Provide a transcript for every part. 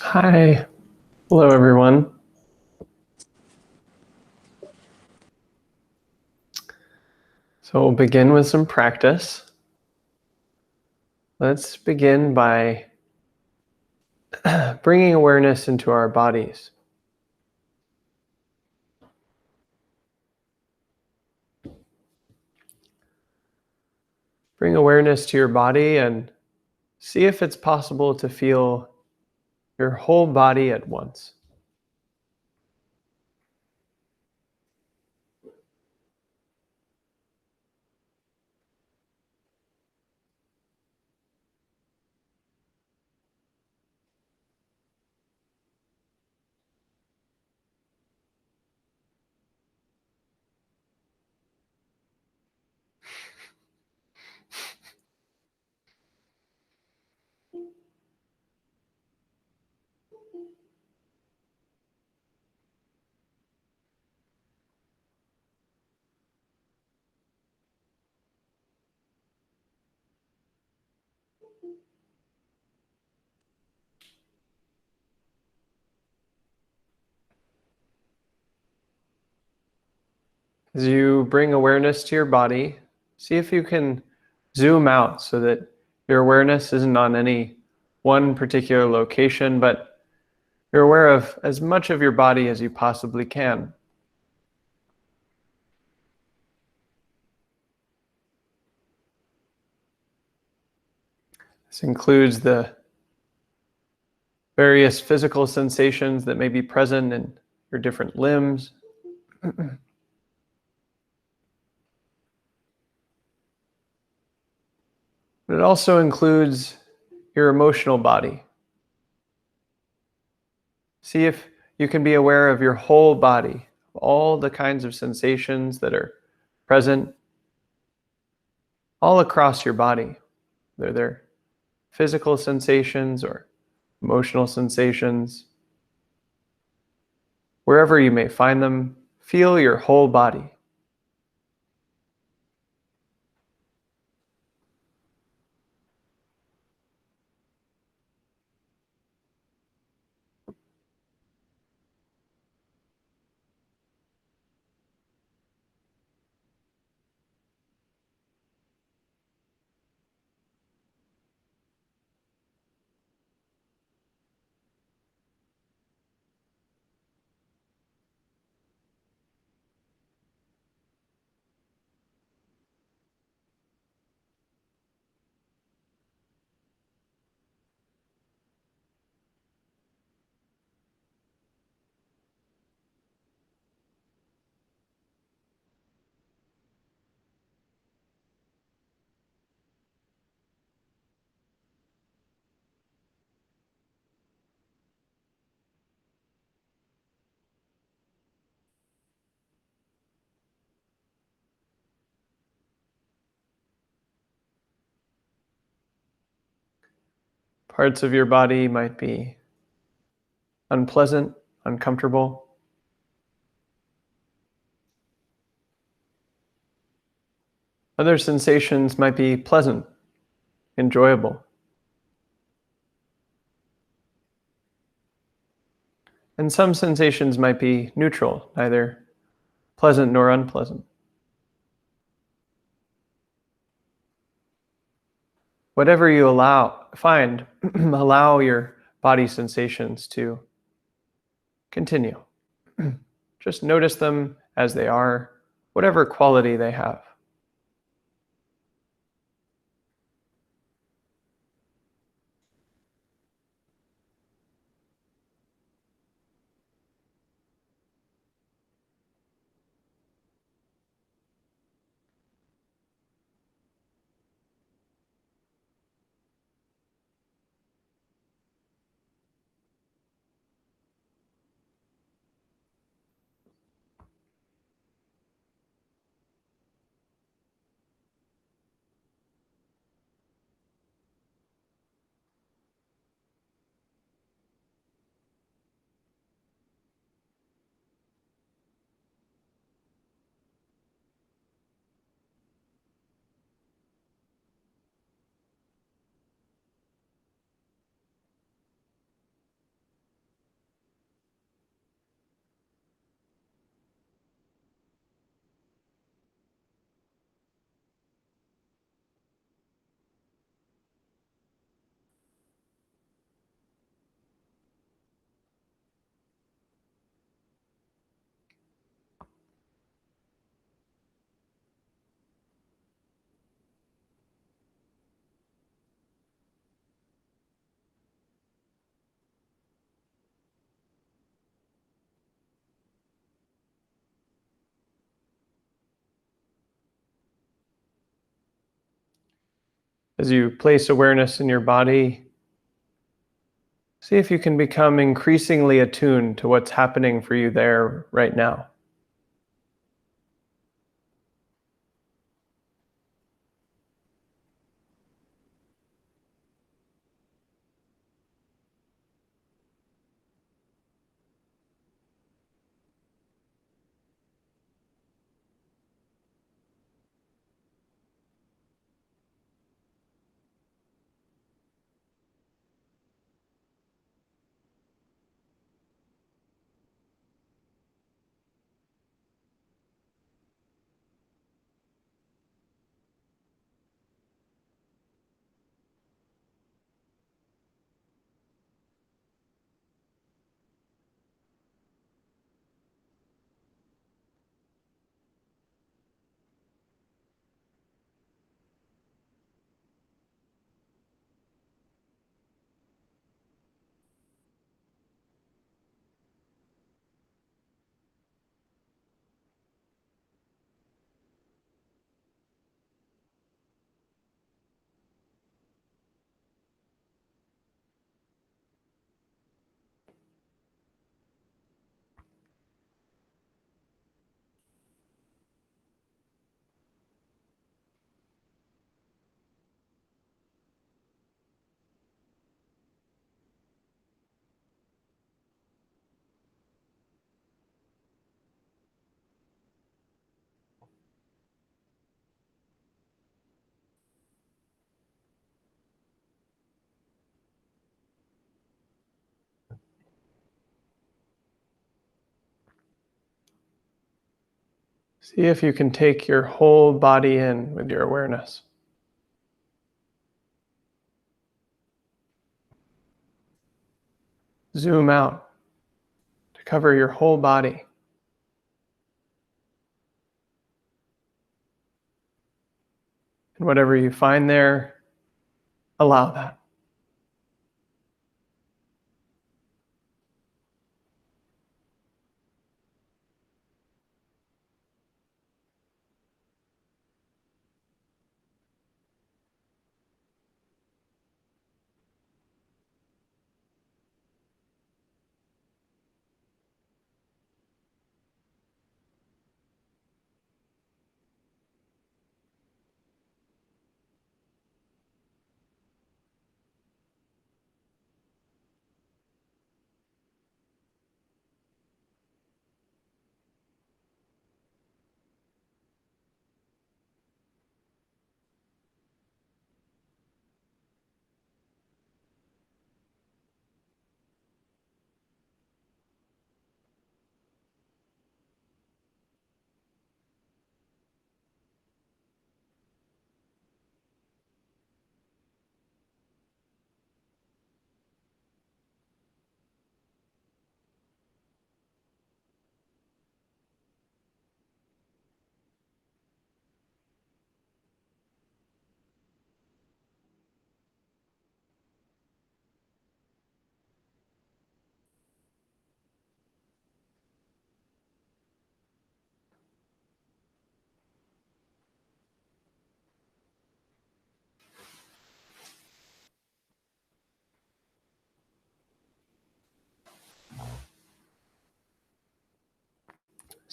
Hi. Hello, everyone. So we'll begin with some practice. Let's begin by bringing awareness into our bodies. Bring awareness to your body and see if it's possible to feel your whole body at once. As you bring awareness to your body, see if you can zoom out so that your awareness isn't on any one particular location, but you're aware of as much of your body as you possibly can. This includes the various physical sensations that may be present in your different limbs. But it also includes your emotional body. See if you can be aware of your whole body, all the kinds of sensations that are present all across your body. Whether they're physical sensations or emotional sensations. Wherever you may find them, feel your whole body. Parts of your body might be unpleasant, uncomfortable. Other sensations might be pleasant, enjoyable. And some sensations might be neutral, neither pleasant nor unpleasant. Whatever you find, allow your body sensations to continue. Just notice them as they are, whatever quality they have. As you place awareness in your body, see if you can become increasingly attuned to what's happening for you there right now. See if you can take your whole body in with your awareness. Zoom out to cover your whole body. And whatever you find there, allow that.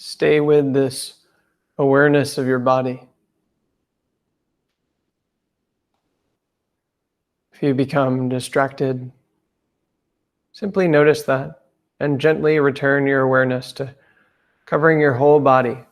Stay with this awareness of your body. If you become distracted, simply notice that and gently return your awareness to covering your whole body.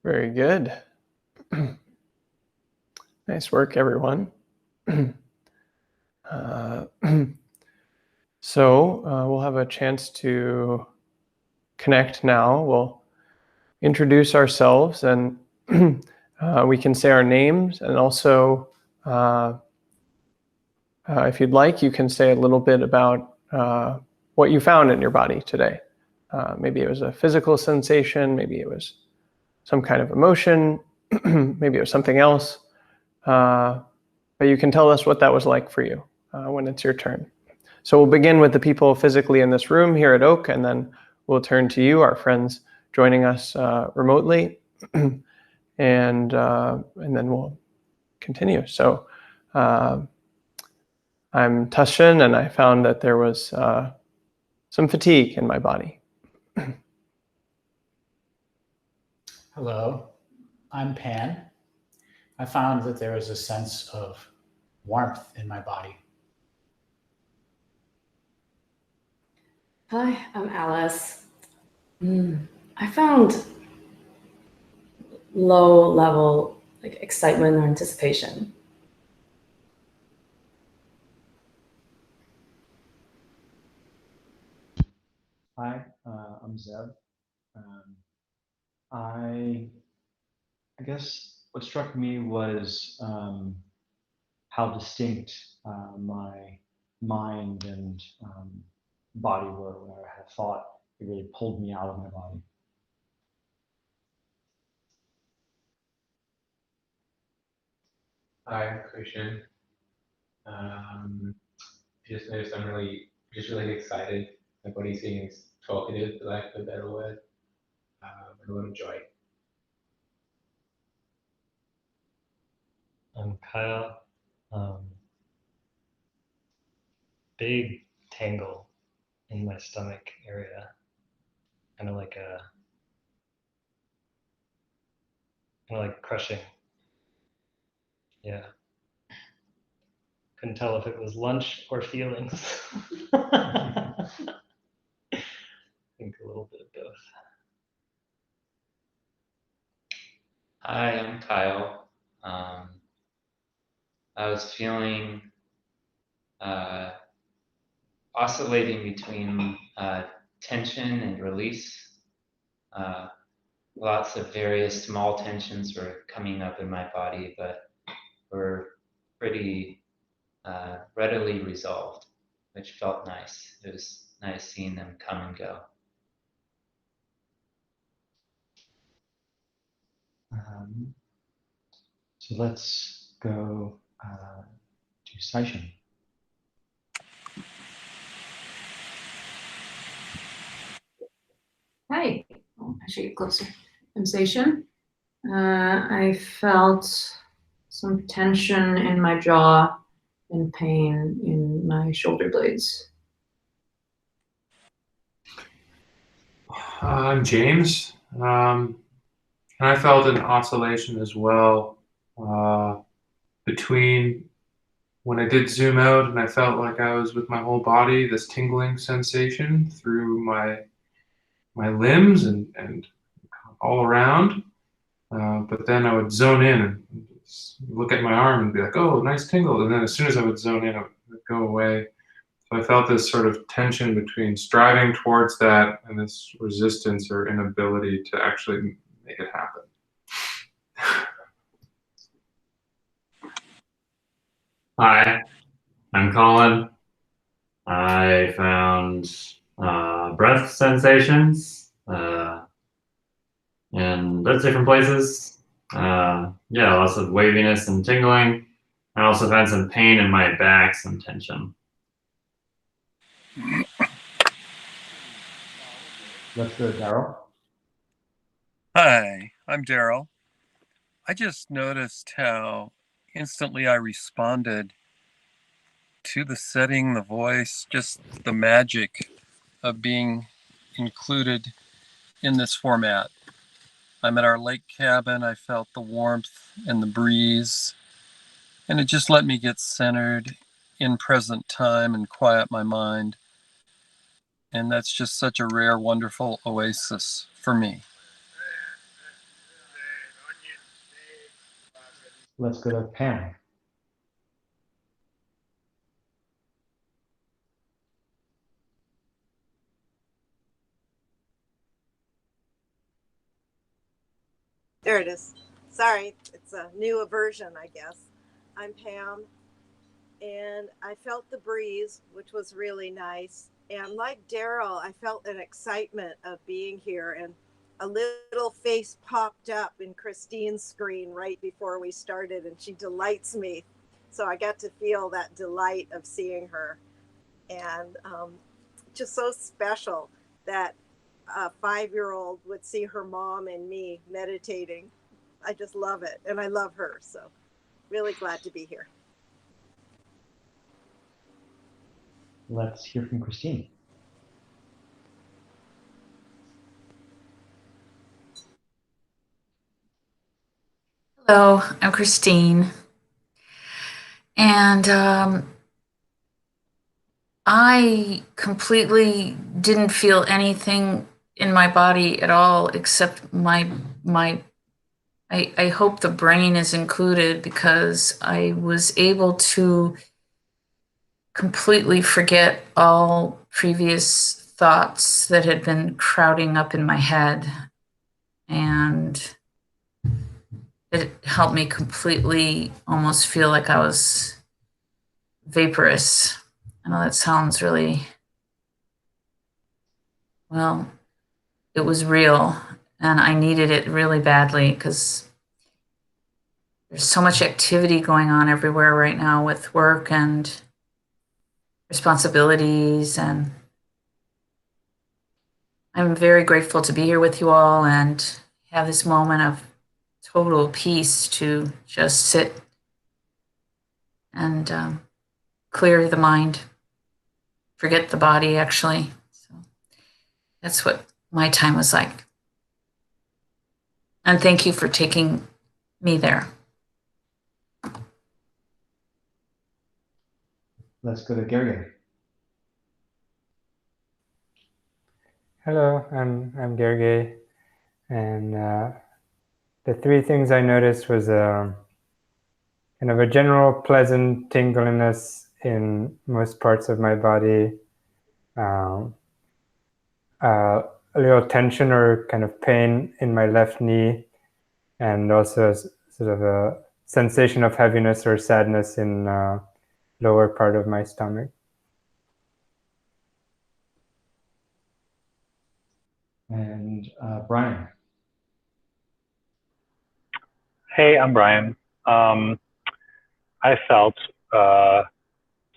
Very good. Nice work, everyone. We'll have a chance to connect now. We'll introduce ourselves, and we can say our names, and also if you'd like, you can say a little bit about what you found in your body today. Maybe it was a physical sensation, maybe it was some kind of emotion, maybe it was something else. But you can tell us what that was like for you when it's your turn. So we'll begin with the people physically in this room here at Oak, and then we'll turn to you, our friends joining us remotely, and then we'll continue. So I'm Tasshin, and I found that there was some fatigue in my body. Hello, I'm Pan. I found that there was a sense of warmth in my body. Hi, I'm Alice. I found low level excitement or anticipation. Hi, I'm Zeb. I guess what struck me was how distinct my mind and body were. When I had thought, it really pulled me out of my body. Hi, I'm Christian. Just noticed I'm really excited. My body seems talkative, for lack of a better word, and a lot of joy. I'm Kyle. Big tangle in my stomach area, kind of like crushing. Yeah. Couldn't tell if it was lunch or feelings. I think a little bit of both. Hi, I'm Kyle. I was feeling oscillating between tension and release. Lots of various small tensions were coming up in my body, but were pretty readily resolved, which felt nice. It was nice seeing them come and go. So let's go to Tasshin. Hi, I'll actually get closer. I'm Tasshin. I felt some tension in my jaw and pain in my shoulder blades. I'm James, and I felt an oscillation as well between when I did zoom out and I felt like I was with my whole body, this tingling sensation through my limbs and all around. But then I would zone in and look at my arm and be like, oh, nice tingle. And then as soon as I would zone in, it would go away. So I felt this sort of tension between striving towards that and this resistance or inability to actually make it happen. Hi, I'm Colin. I found breath sensations in lots of different places. Yeah, lots of waviness and tingling. I also found some pain in my back, some tension. Let's go to Daryl. Hi, I'm Daryl. I just noticed how instantly I responded to the setting, the voice, just the magic of being included in this format. I'm at our lake cabin. I felt the warmth and the breeze, and it just let me get centered in present time and quiet my mind. And that's just such a rare, wonderful oasis for me. Let's go to Pam. There it is. Sorry, it's a new version, I guess. I'm Pam, and I felt the breeze, which was really nice. And like Daryl, I felt an excitement of being here, and a little face popped up in Christine's screen right before we started, and she delights me. So I got to feel that delight of seeing her, and just so special that a 5-year-old would see her mom and me meditating. I just love it, and I love her, so really glad to be here. Let's hear from Christine. Hello, I'm Christine. And I completely didn't feel anything in my body at all except I hope the brain is included, because I was able to completely forget all previous thoughts that had been crowding up in my head. And it helped me completely almost feel like I was vaporous. I know that sounds really, well, it was real, and I needed it really badly because there's so much activity going on everywhere right now with work and responsibilities, and I'm very grateful to be here with you all and have this moment of total peace to just sit and clear the mind, forget the body, actually. So that's what my time was like. And thank you for taking me there. Let's go to Gary. Hello, I'm Gergely, and the three things I noticed was kind of a general pleasant tingliness in most parts of my body, a little tension or kind of pain in my left knee, and also sort of a sensation of heaviness or sadness in lower part of my stomach. And Brian. Hey, I'm Brian. I felt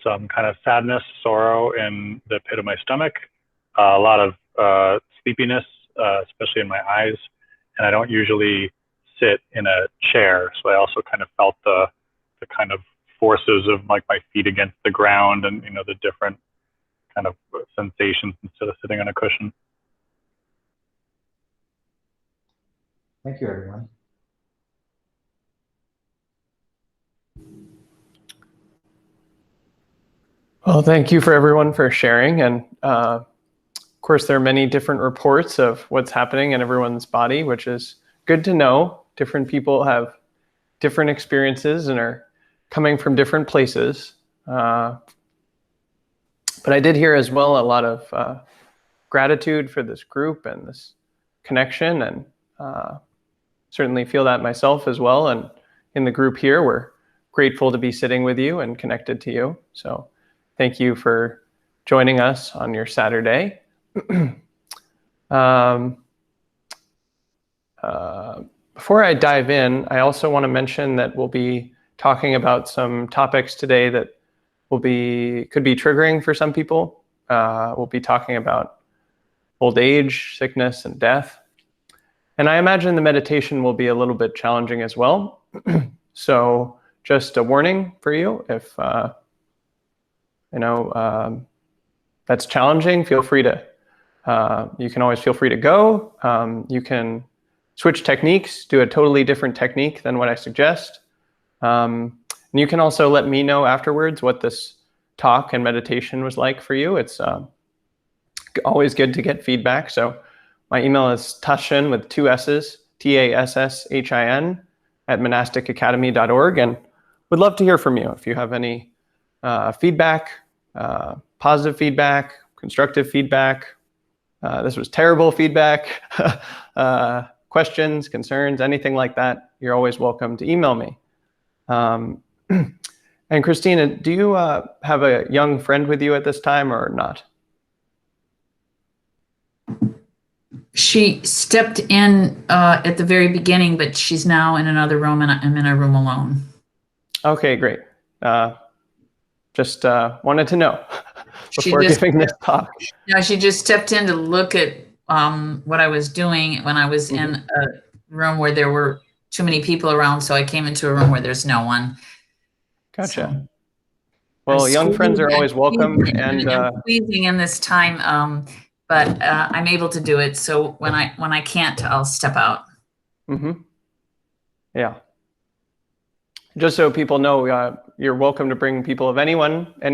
some kind of sadness, sorrow in the pit of my stomach, a lot of sleepiness, especially in my eyes. And I don't usually sit in a chair, so I also kind of felt the kind of forces of like my feet against the ground, and the different kind of sensations instead of sitting on a cushion. Thank you, everyone. Well, thank you for everyone for sharing. And of course, there are many different reports of what's happening in everyone's body, which is good to know. Different people have different experiences and are coming from different places. But I did hear as well a lot of gratitude for this group and this connection, and certainly feel that myself as well. And in the group here, we're grateful to be sitting with you and connected to you. So thank you for joining us on your Saturday. Before I dive in, I also want to mention that we'll be talking about some topics today that could be triggering for some people. We'll be talking about old age, sickness, and death. And I imagine the meditation will be a little bit challenging as well. So just a warning for you, if that's challenging, feel free to, you can always feel free to go. You can switch techniques, do a totally different technique than what I suggest. And you can also let me know afterwards what this talk and meditation was like for you. It's always good to get feedback. So my email is Tasshin with 2 S's, Tasshin monasticacademy.org, and would love to hear from you if you have any feedback, positive feedback, constructive feedback. This was terrible feedback, questions, concerns, anything like that. You're always welcome to email me. And Christina, do you have a young friend with you at this time or not? She stepped in at the very beginning, but she's now in another room, and I'm in a room alone. Okay, great. Just wanted to know before giving this talk. No, she just stepped in to look at what I was doing when I was in a room where there were too many people around, so I came into a room where there's no one. Gotcha. So, well, young friends are always welcome. And I'm squeezing in this time, but I'm able to do it. So when I can't, I'll step out. Yeah. Just so people know, you're welcome to bring people of any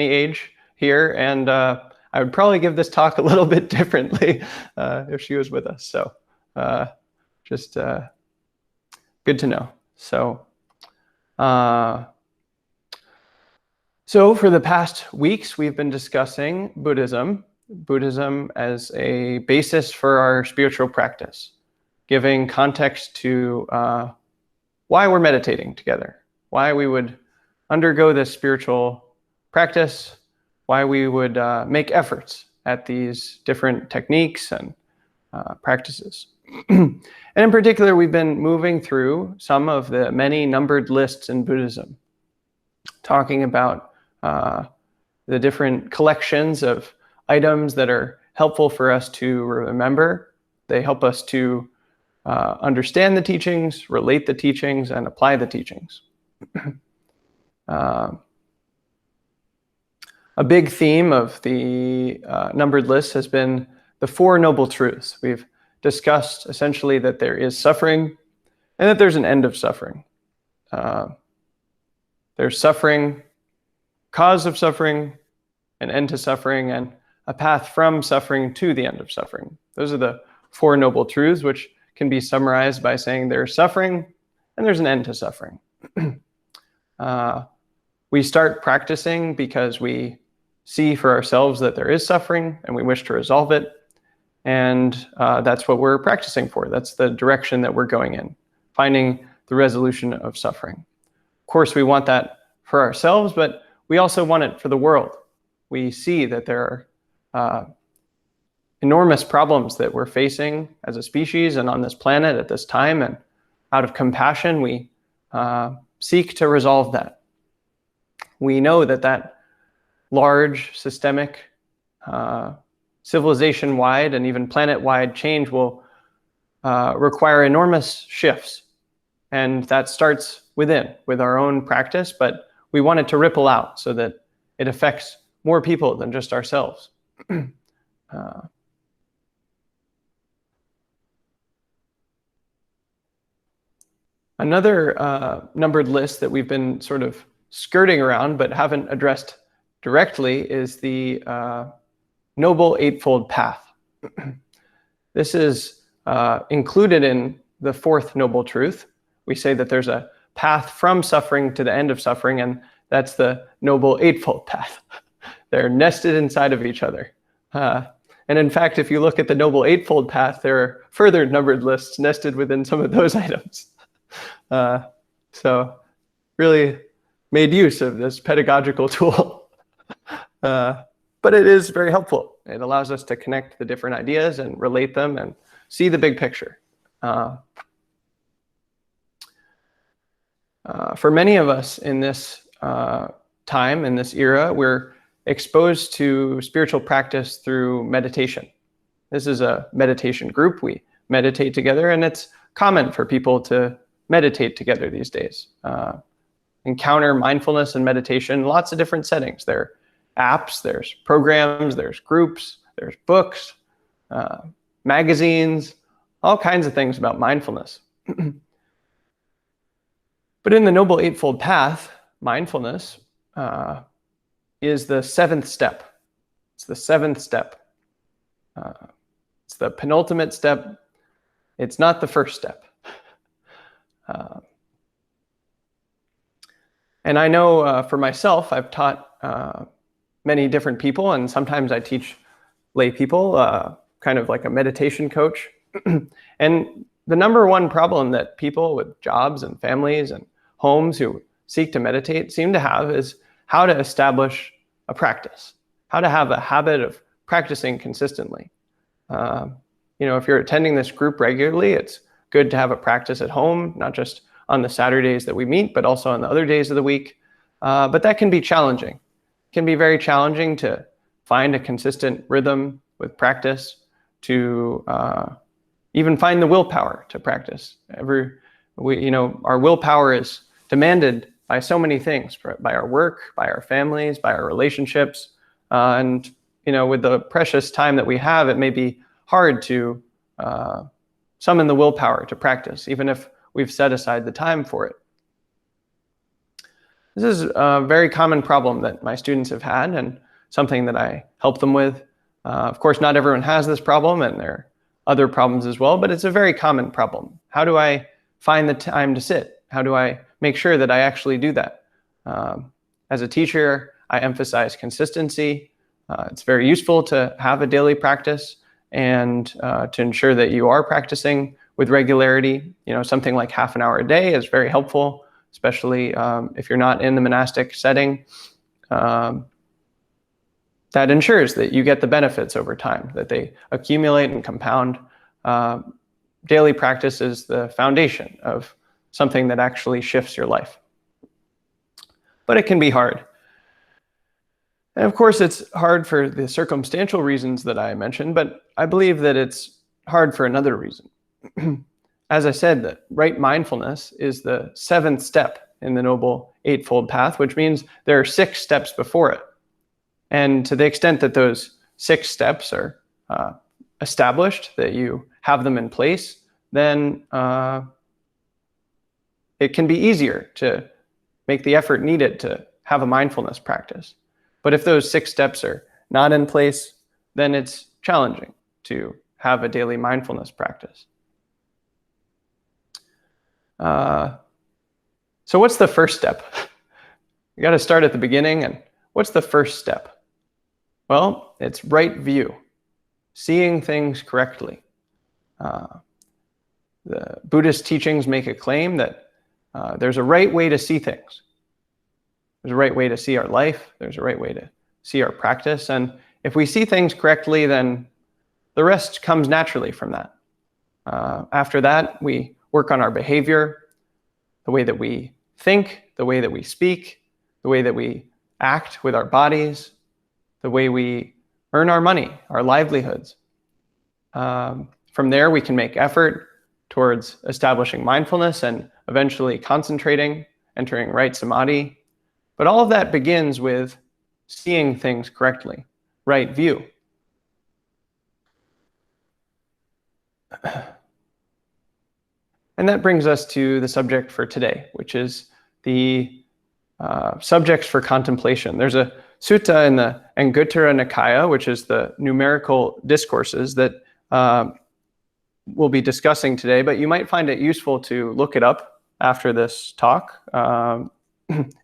age here. And I would probably give this talk a little bit differently if she was with us. So just good to know. So for the past weeks, we've been discussing Buddhism as a basis for our spiritual practice, giving context to why we're meditating together, why we would undergo this spiritual practice, why we would make efforts at these different techniques and practices. And in particular, we've been moving through some of the many numbered lists in Buddhism, talking about the different collections of items that are helpful for us to remember. They help us to understand the teachings, relate the teachings, and apply the teachings. A big theme of the numbered list has been the Four Noble Truths. We've discussed essentially that there is suffering and that there's an end of suffering. There's suffering, cause of suffering, an end to suffering, and a path from suffering to the end of suffering. Those are the Four Noble Truths, which can be summarized by saying there's suffering and there's an end to suffering. We start practicing because we see for ourselves that there is suffering and we wish to resolve it. And that's what we're practicing for. That's the direction that we're going in, finding the resolution of suffering. Of course, we want that for ourselves, but we also want it for the world. We see that there are enormous problems that we're facing as a species and on this planet at this time. And out of compassion, we seek to resolve that. We know that large, systemic, civilization-wide and even planet-wide change will require enormous shifts. And that starts with our own practice, but we want it to ripple out so that it affects more people than just ourselves. Another numbered list that we've been sort of skirting around but haven't addressed directly is the Noble Eightfold Path. This is included in the fourth Noble Truth. We say that there's a path from suffering to the end of suffering, and that's the Noble Eightfold Path. They're nested inside of each other. And in fact, if you look at the Noble Eightfold Path, there are further numbered lists nested within some of those items. So really made use of this pedagogical tool. But it is very helpful. It allows us to connect the different ideas and relate them and see the big picture. For many of us in this time, in this era, we're exposed to spiritual practice through meditation. This is a meditation group. We meditate together, and it's common for people to meditate together these days. Encounter mindfulness and meditation in lots of different settings. There are apps, there's programs, there's groups, there's books, magazines, all kinds of things about mindfulness. But in the Noble Eightfold Path, mindfulness is the seventh step. It's the seventh step. It's the penultimate step. It's not the first step. And I know for myself, I've taught many different people, and sometimes I teach lay people, kind of like a meditation coach. And the number one problem that people with jobs and families and homes who seek to meditate seem to have is how to establish a practice, how to have a habit of practicing consistently. If you're attending this group regularly, it's good to have a practice at home, not just on the Saturdays that we meet, but also on the other days of the week. But that can be challenging. It can be very challenging to find a consistent rhythm with practice, to even find the willpower to practice. Our willpower is demanded by so many things, by our work, by our families, by our relationships. And with the precious time that we have, it may be hard to summon the willpower to practice, even if we've set aside the time for it. This is a very common problem that my students have had, and something that I help them with. Of course, not everyone has this problem, and there are other problems as well, but it's a very common problem. How do I find the time to sit? How do I make sure that I actually do that? As a teacher, I emphasize consistency. It's very useful to have a daily practice and to ensure that you are practicing with regularity. Something like half an hour a day is very helpful, especially if you're not in the monastic setting. That ensures that you get the benefits over time, that they accumulate and compound. Daily practice is the foundation of something that actually shifts your life. But it can be hard. And of course, it's hard for the circumstantial reasons that I mentioned, but I believe that it's hard for another reason. As I said, that right mindfulness is the 7th step in the Noble Eightfold Path, which means there are 6 steps before it. And to the extent that those 6 steps are established, that you have them in place, then it can be easier to make the effort needed to have a mindfulness practice. But if those 6 steps are not in place, then it's challenging to have a daily mindfulness practice. So what's the first step? You got to start at the beginning. And what's the first step? Well, it's right view, seeing things correctly. The Buddhist teachings make a claim that there's a right way to see things. There's a right way to see our life. There's a right way to see our practice. And if we see things correctly, then the rest comes naturally from that. After that, we work on our behavior, the way that we think, the way that we speak, the way that we act with our bodies, the way we earn our money, our livelihoods. From there, we can make effort towards establishing mindfulness and eventually concentrating, entering right samadhi. But all of that begins with seeing things correctly, right view. And that brings us to the subject for today, which is the subjects for contemplation. There's a sutta in the Anguttara Nikaya, which is the numerical discourses that we'll be discussing today, but you might find it useful to look it up after this talk.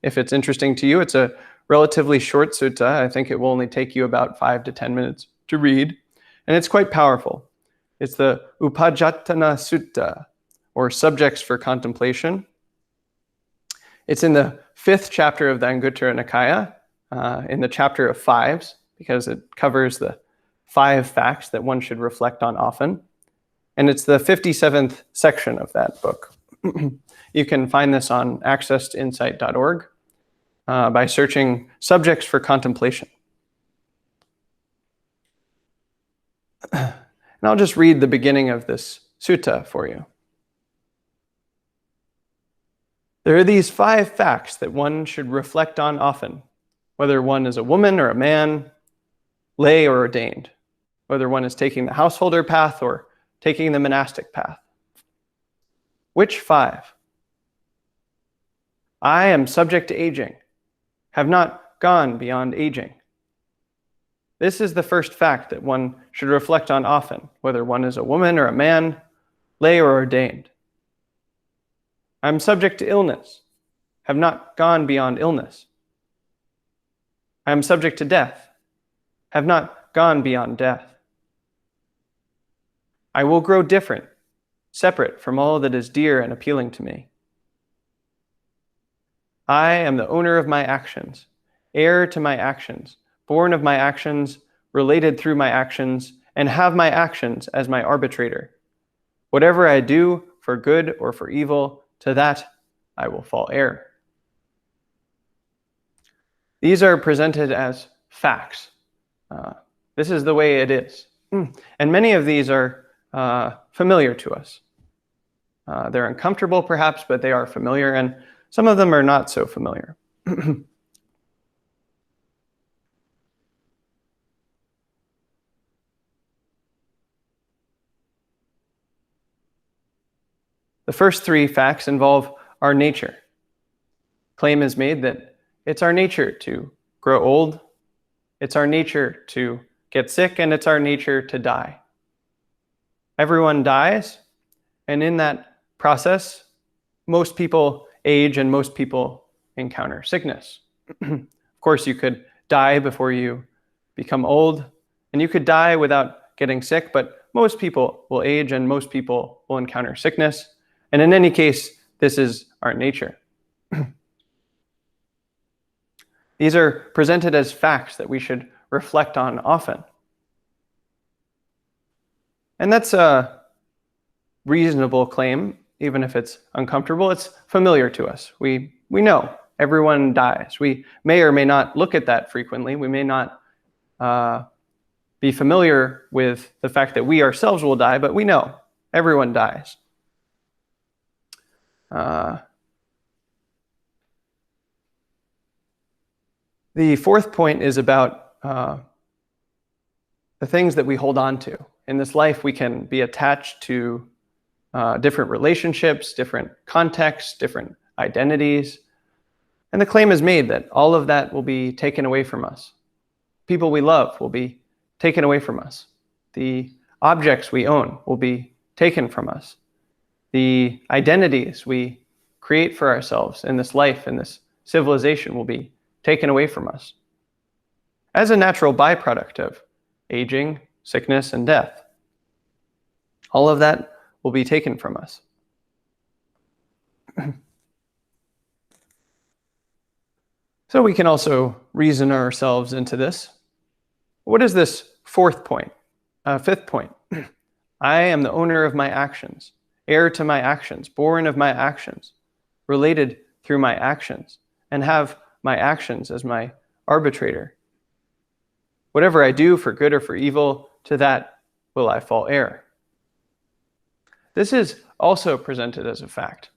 If it's interesting to you, it's a relatively short sutta. I think it will only take you about 5 to 10 minutes to read, and it's quite powerful. It's the Upajjhatthana Sutta, or subjects for contemplation. It's in the 5th chapter of the Anguttara Nikaya, in the chapter of fives, because it covers the 5 facts that one should reflect on often. And it's the 57th section of that book. You can find this on accessedinsight.org by searching subjects for contemplation. And I'll just read the beginning of this sutta for you. There are these 5 facts that one should reflect on often, whether one is a woman or a man, lay or ordained, whether one is taking the householder path or taking the monastic path. Which 5? I am subject to aging, have not gone beyond aging. This is the first fact that one should reflect on often, whether one is a woman or a man, lay or ordained. I am subject to illness, have not gone beyond illness. I am subject to death, have not gone beyond death. I will grow different, separate from all that is dear and appealing to me. I am the owner of my actions, heir to my actions, born of my actions, related through my actions, and have my actions as my arbitrator. Whatever I do, for good or for evil, to that I will fall heir. These are presented as facts. This is the way it is. And many of these are familiar to us. They're uncomfortable perhaps, but they are familiar, and some of them are not so familiar. The first three facts involve our nature. Claim is made that it's our nature to grow old, it's our nature to get sick, and it's our nature to die. Everyone dies, and in that process, most people age and most people encounter sickness. Of course, you could die before you become old, and you could die without getting sick, but most people will age and most people will encounter sickness. And in any case, this is our nature. These are presented as facts that we should reflect on often. And that's a reasonable claim, even if it's uncomfortable. It's familiar to us. We know everyone dies. We may or may not look at that frequently. We may not be familiar with the fact that we ourselves will die, but we know everyone dies. The fourth point is about the things that we hold on to. In this life, we can be attached to different relationships, different contexts, different identities. And the claim is made that all of that will be taken away from us. People we love will be taken away from us. The objects we own will be taken from us. The identities we create for ourselves in this life, in this civilization, will be taken away from us as a natural byproduct of aging, sickness, and death. All of that will be taken from us. So we can also reason ourselves into this. What is this fifth point? I am the owner of my actions, heir to my actions, born of my actions, related through my actions, and have my actions as my arbitrator. Whatever I do for good or for evil, to that will I fall heir. This is also presented as a fact.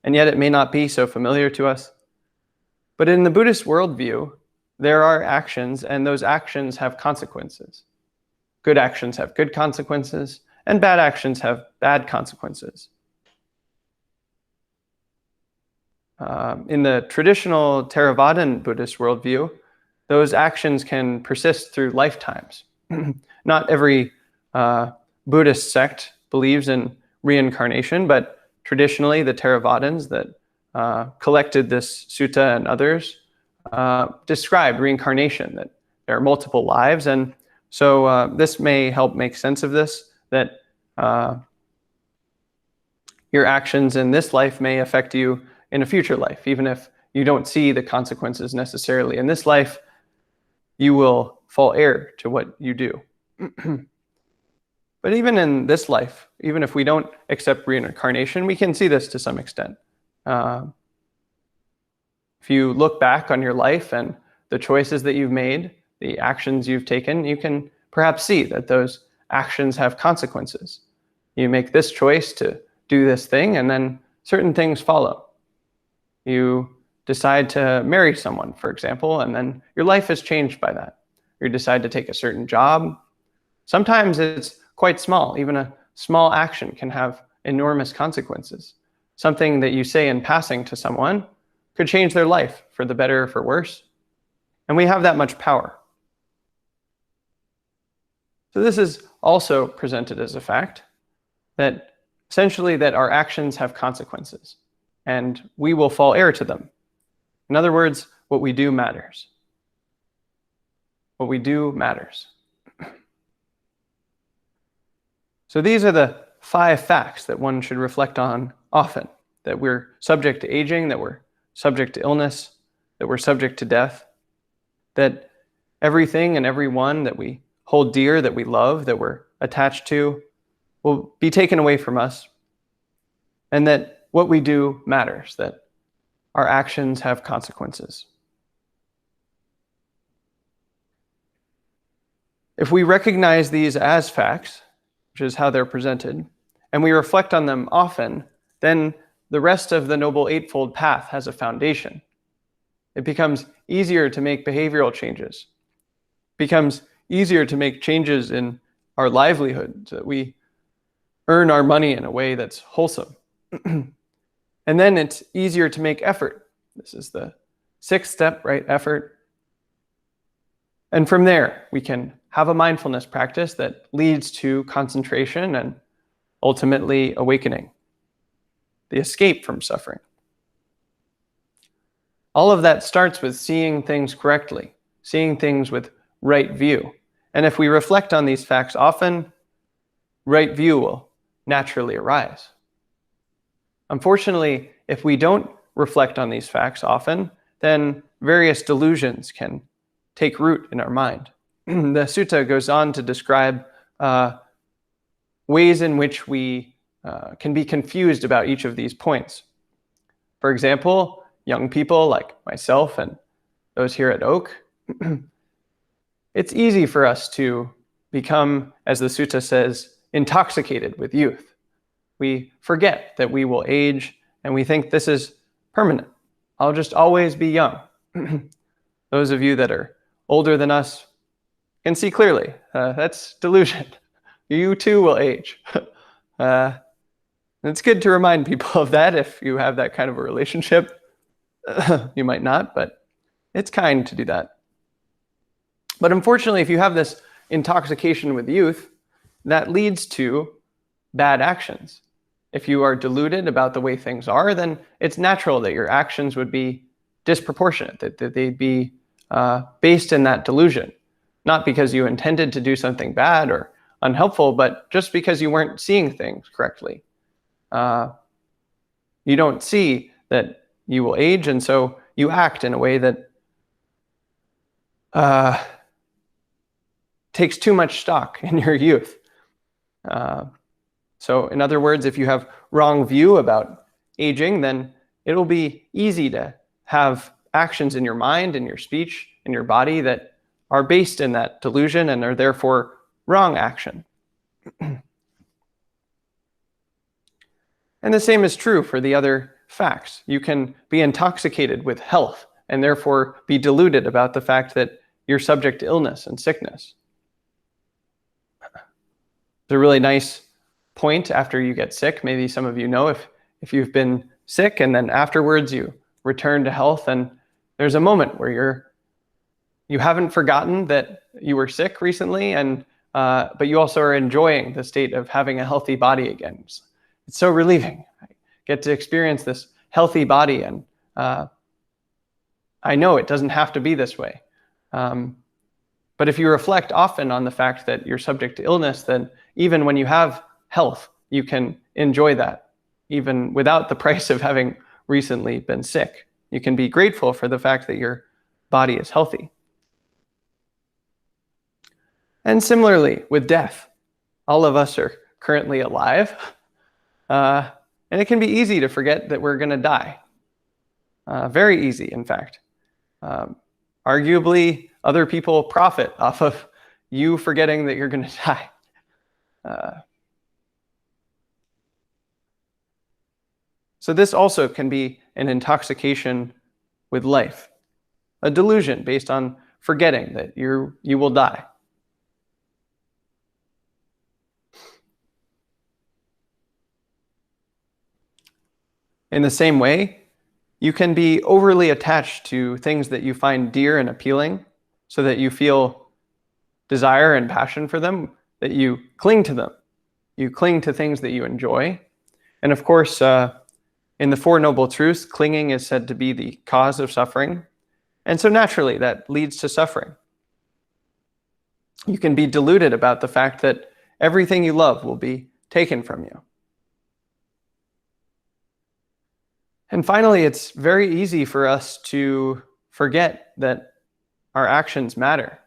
And yet it may not be so familiar to us. But in the Buddhist worldview, there are actions, and those actions have consequences. Good actions have good consequences, and bad actions have bad consequences. In the traditional Theravadan Buddhist worldview, those actions can persist through lifetimes. Not every Buddhist sect believes in reincarnation, but traditionally the Theravadins that collected this sutta and others described reincarnation, that there are multiple lives. And so this may help make sense of this, that your actions in this life may affect you in a future life. Even if you don't see the consequences necessarily in this life, you will fall heir to what you do. But even in this life, even if we don't accept reincarnation, we can see this to some extent. If you look back on your life and the choices that you've made, the actions you've taken, you can perhaps see that those actions have consequences. You make this choice to do this thing, and then certain things follow. You decide to marry someone, for example, and then your life is changed by that. You decide to take a certain job. Sometimes it's quite small. Even a small action can have enormous consequences. Something that you say in passing to someone could change their life for the better or for worse. And we have that much power. So this is also presented as a fact, that essentially that our actions have consequences. and we will fall heir to them. In other words, what we do matters. What we do matters. So these are the 5 facts that one should reflect on often, that we're subject to aging, that we're subject to illness, that we're subject to death, that everything and everyone that we hold dear, that we love, that we're attached to, will be taken away from us, and that what we do matters, that our actions have consequences. If we recognize these as facts, which is how they're presented, and we reflect on them often, then the rest of the Noble Eightfold Path has a foundation. It becomes easier to make behavioral changes. It becomes easier to make changes in our livelihood so that we earn our money in a way that's wholesome. And then it's easier to make effort. This is the 6th step, right? Effort. And from there, we can have a mindfulness practice that leads to concentration and ultimately awakening, the escape from suffering. All of that starts with seeing things correctly, seeing things with right view. And if we reflect on these facts often, right view will naturally arise. Unfortunately, if we don't reflect on these facts often, then various delusions can take root in our mind. The sutta goes on to describe ways in which we can be confused about each of these points. For example, young people like myself and those here at Oak, it's easy for us to become, as the sutta says, intoxicated with youth. We forget that we will age, and we think this is permanent. I'll just always be young. Those of you that are older than us can see clearly. That's delusion. You too will age. It's good to remind people of that if you have that kind of a relationship. You might not, but it's kind to do that. But unfortunately, if you have this intoxication with youth, that leads to bad actions. If you are deluded about the way things are, then it's natural that your actions would be disproportionate, that they'd be based in that delusion. Not because you intended to do something bad or unhelpful, but just because you weren't seeing things correctly. You don't see that you will age, and so you act in a way that takes too much stock in your youth. So in other words, if you have wrong view about aging, then it'll be easy to have actions in your mind, in your speech, in your body that are based in that delusion and are therefore wrong action. And the same is true for the other facts. You can be intoxicated with health and therefore be deluded about the fact that you're subject to illness and sickness. It's a really nice point after you get sick. Maybe some of you know if you've been sick and then afterwards you return to health, and there's a moment where you haven't forgotten that you were sick recently, and but you also are enjoying the state of having a healthy body again. It's so relieving. I get to experience this healthy body, and I know it doesn't have to be this way. But if you reflect often on the fact that you're subject to illness, then even when you have health, you can enjoy that, even without the price of having recently been sick. You can be grateful for the fact that your body is healthy. And similarly with death, all of us are currently alive, and it can be easy to forget that we're going to die. Very easy, in fact. Arguably, other people profit off of you forgetting that you're going to die. So this also can be an intoxication with life, a delusion based on forgetting that you will die. In the same way, you can be overly attached to things that you find dear and appealing, so that you feel desire and passion for them, that you cling to them. You cling to things that you enjoy. And of course, In the Four Noble Truths, clinging is said to be the cause of suffering. And so naturally, that leads to suffering. You can be deluded about the fact that everything you love will be taken from you. And finally, it's very easy for us to forget that our actions matter.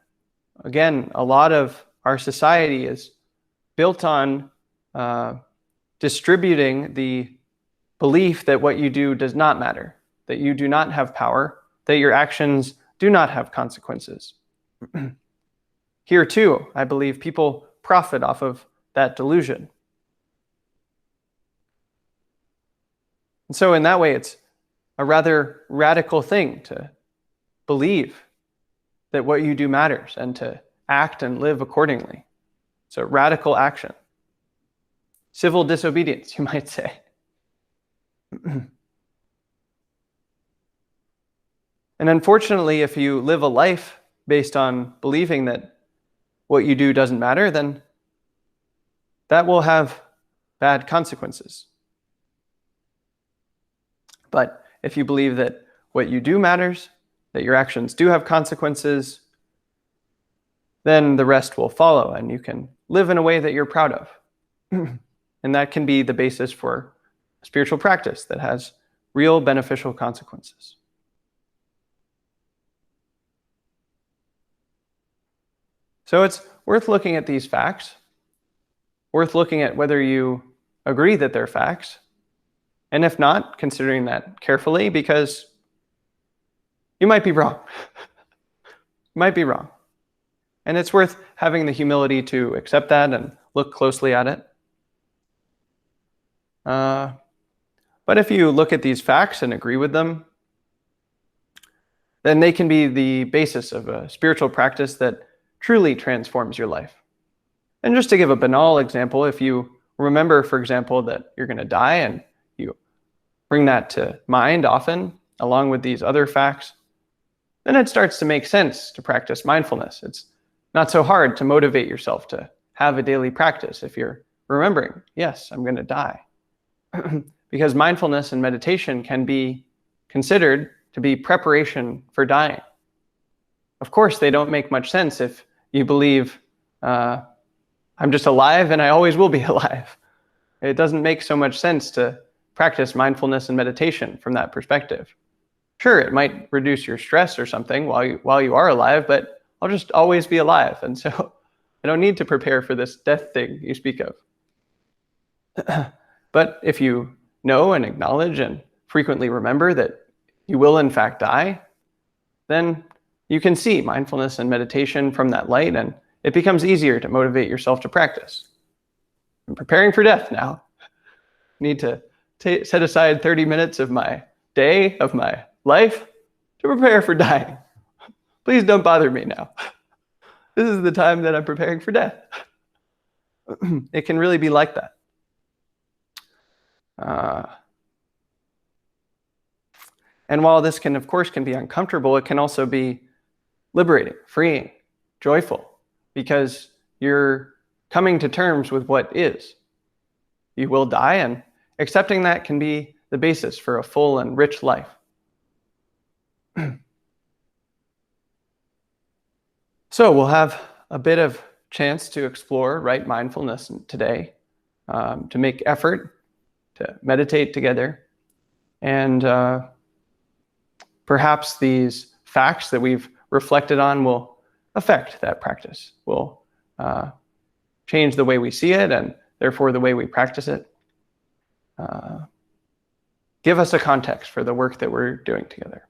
Again, a lot of our society is built on distributing the belief that what you do does not matter, that you do not have power, that your actions do not have consequences. Here too, I believe people profit off of that delusion. And so in that way, it's a rather radical thing to believe that what you do matters and to act and live accordingly. So radical action. Civil disobedience, you might say. And unfortunately, if you live a life based on believing that what you do doesn't matter, then that will have bad consequences. But if you believe that what you do matters, that your actions do have consequences, then the rest will follow and you can live in a way that you're proud of. And that can be the basis for a spiritual practice that has real beneficial consequences. So it's worth looking at these facts, worth looking at whether you agree that they're facts, and if not, considering that carefully, because you might be wrong. You might be wrong. And it's worth having the humility to accept that and look closely at it. But if you look at these facts and agree with them, then they can be the basis of a spiritual practice that truly transforms your life. And just to give a banal example, if you remember, for example, that you're going to die and you bring that to mind often, along with these other facts, then it starts to make sense to practice mindfulness. It's not so hard to motivate yourself to have a daily practice if you're remembering, yes, I'm going to die. Because mindfulness and meditation can be considered to be preparation for dying. Of course, they don't make much sense if you believe I'm just alive and I always will be alive. It doesn't make so much sense to practice mindfulness and meditation from that perspective. Sure, it might reduce your stress or something while you are alive, but I'll just always be alive. And so I don't need to prepare for this death thing you speak of. But if you know and acknowledge and frequently remember that you will in fact die, then you can see mindfulness and meditation from that light, and it becomes easier to motivate yourself to practice. I'm preparing for death now. I need to set aside 30 minutes of my day, of my life, to prepare for dying. Please don't bother me now. This is the time that I'm preparing for death. It can really be like that. And while this can, of course, be uncomfortable, it can also be liberating, freeing, joyful, because you're coming to terms with what is. You will die, and accepting that can be the basis for a full and rich life. So we'll have a bit of chance to explore right mindfulness today, to make effort, to meditate together, and perhaps these facts that we've reflected on will affect that practice, will change the way we see it and therefore the way we practice it. Give us a context for the work that we're doing together.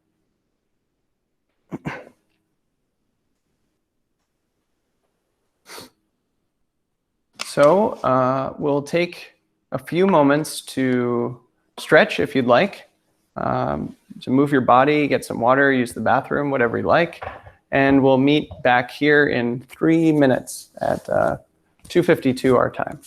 So we'll take a few moments to stretch if you'd like, to move your body, get some water, use the bathroom, whatever you like. And we'll meet back here in 3 minutes at 2:52 our time.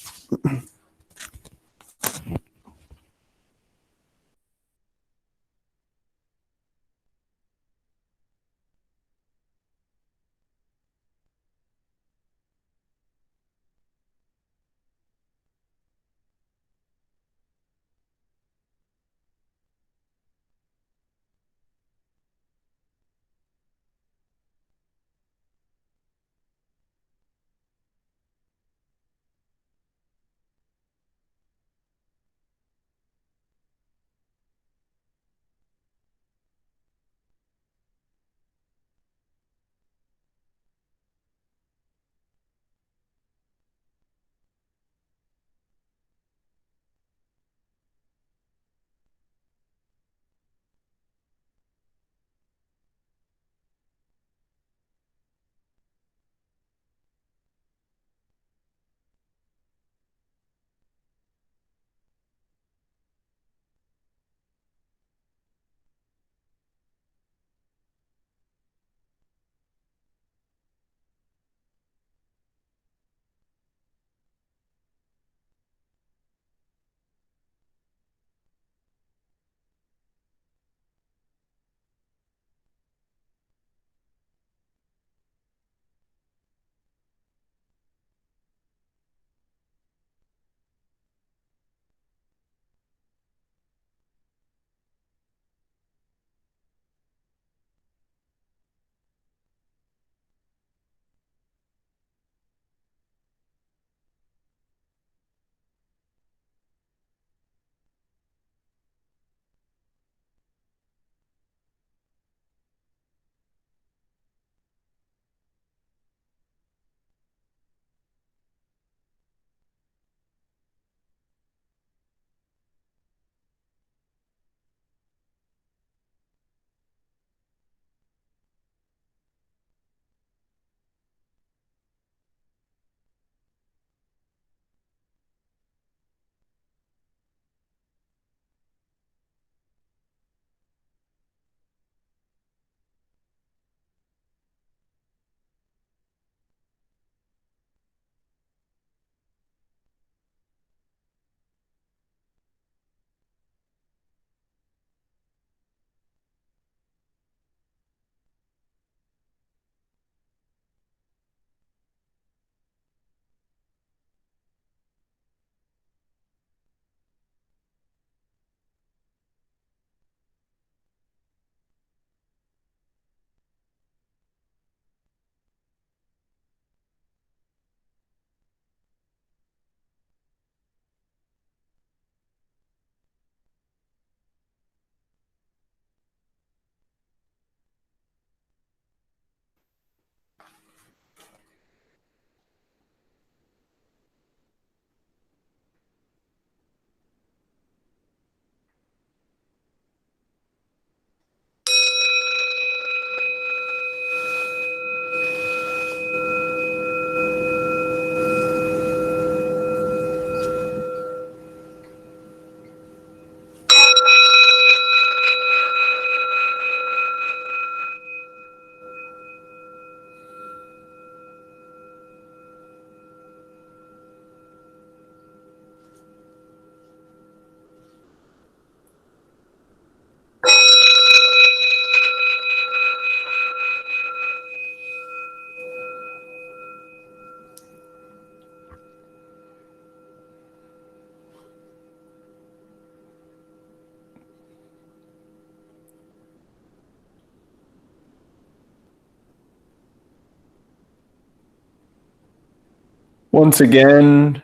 Once again,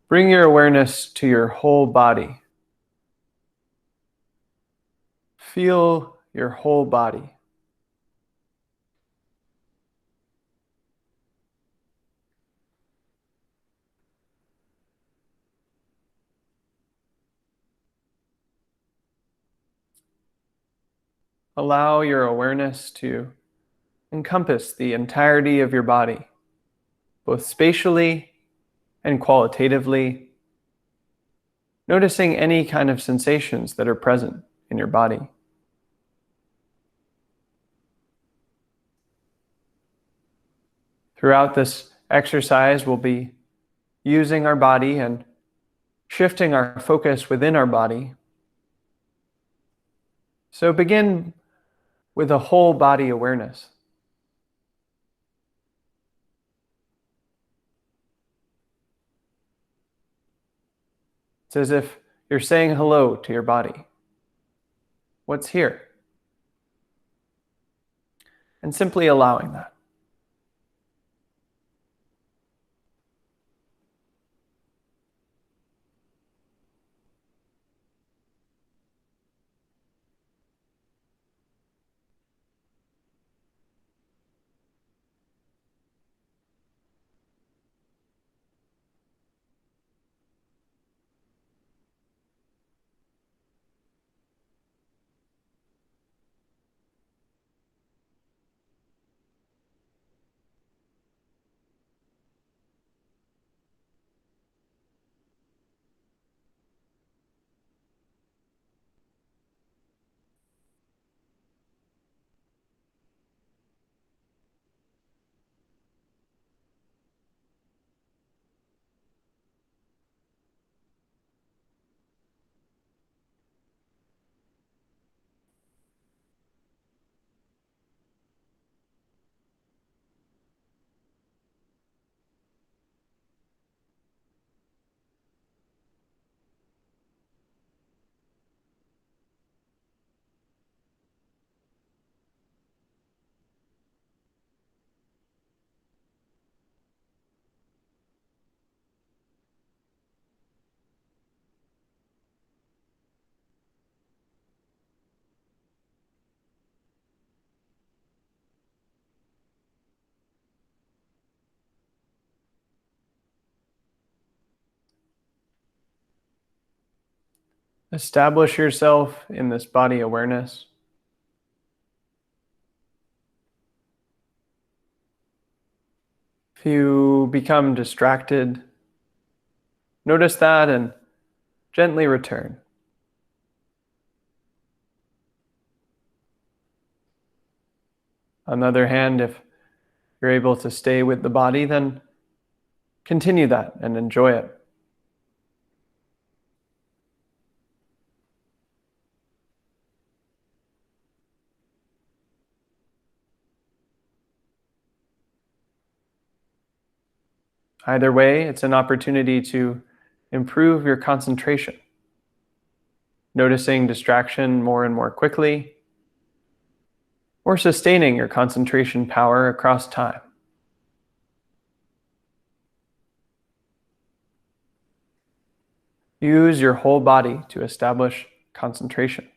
bring your awareness to your whole body. Feel your whole body. Allow your awareness to encompass the entirety of your body, both spatially and qualitatively, noticing any kind of sensations that are present in your body. Throughout this exercise, we'll be using our body and shifting our focus within our body. So begin with a whole body awareness. It's as if you're saying hello to your body. What's here? And simply allowing that. Establish yourself in this body awareness. If you become distracted, notice that and gently return. On the other hand, if you're able to stay with the body, then continue that and enjoy it. Either way, it's an opportunity to improve your concentration, noticing distraction more and more quickly, or sustaining your concentration power across time. Use your whole body to establish concentration.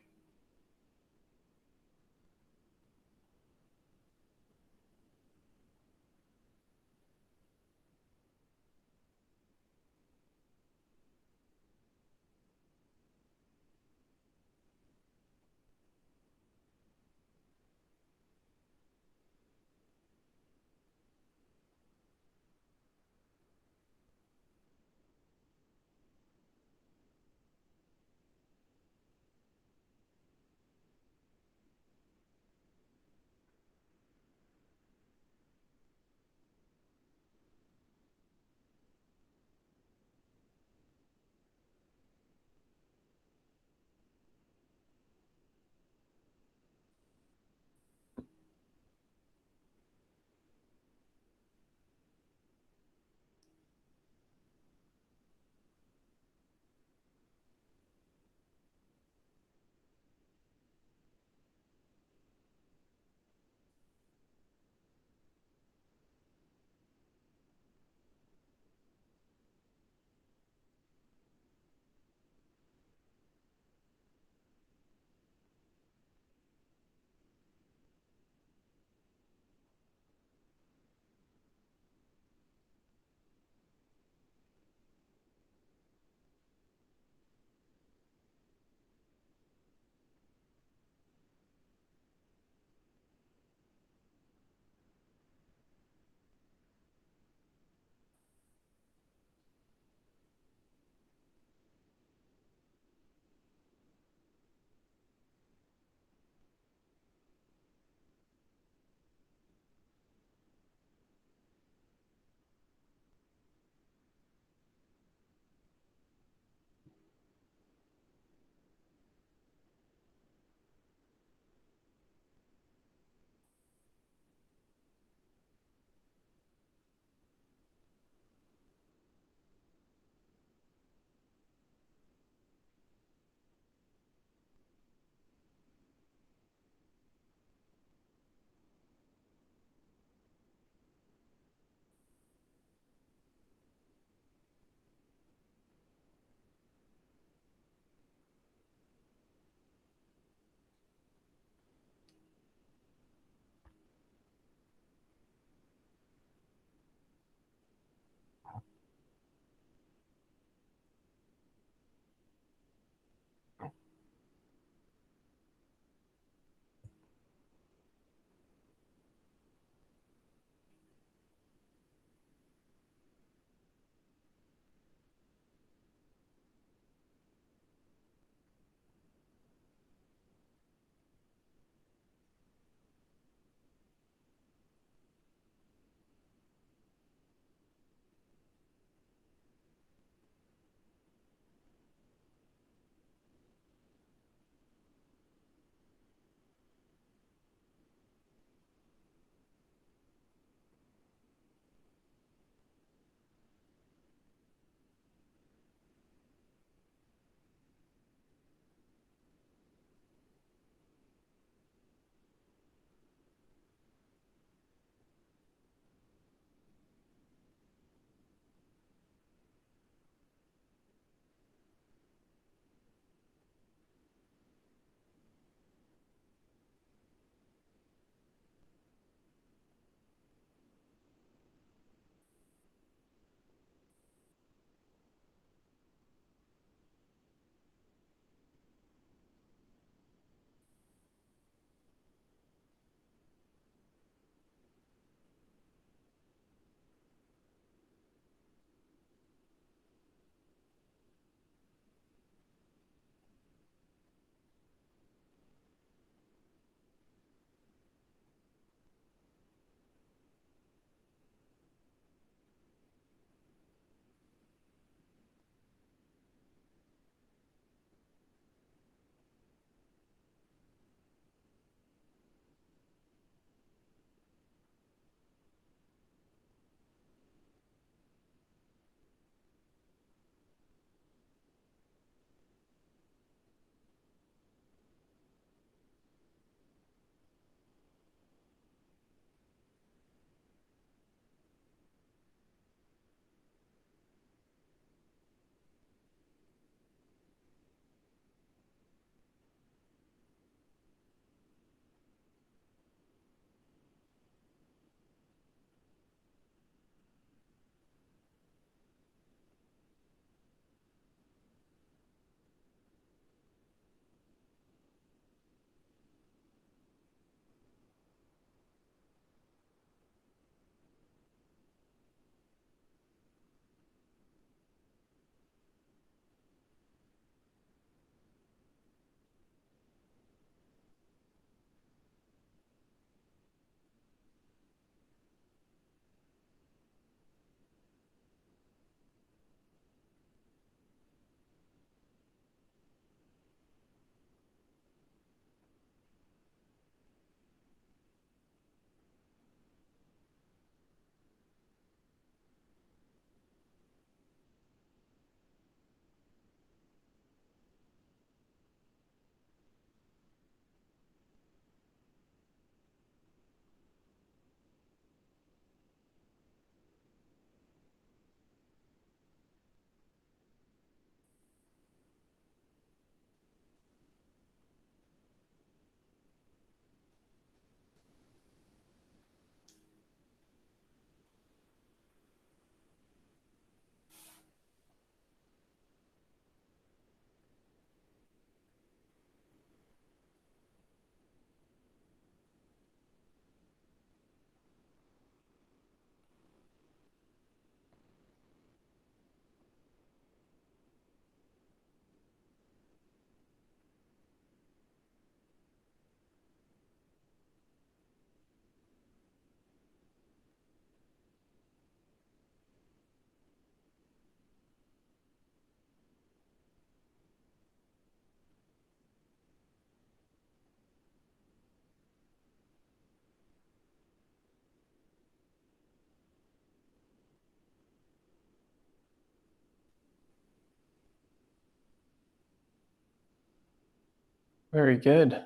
Very good.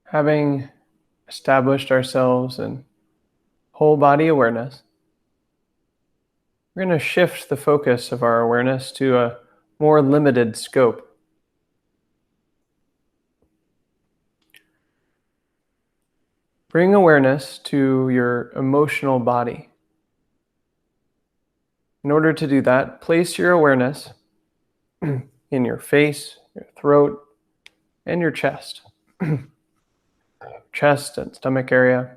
Having established ourselves in whole body awareness, we're going to shift the focus of our awareness to a more limited scope. Bring awareness to your emotional body. In order to do that, place your awareness in your face, your throat, and your chest. Chest and stomach area.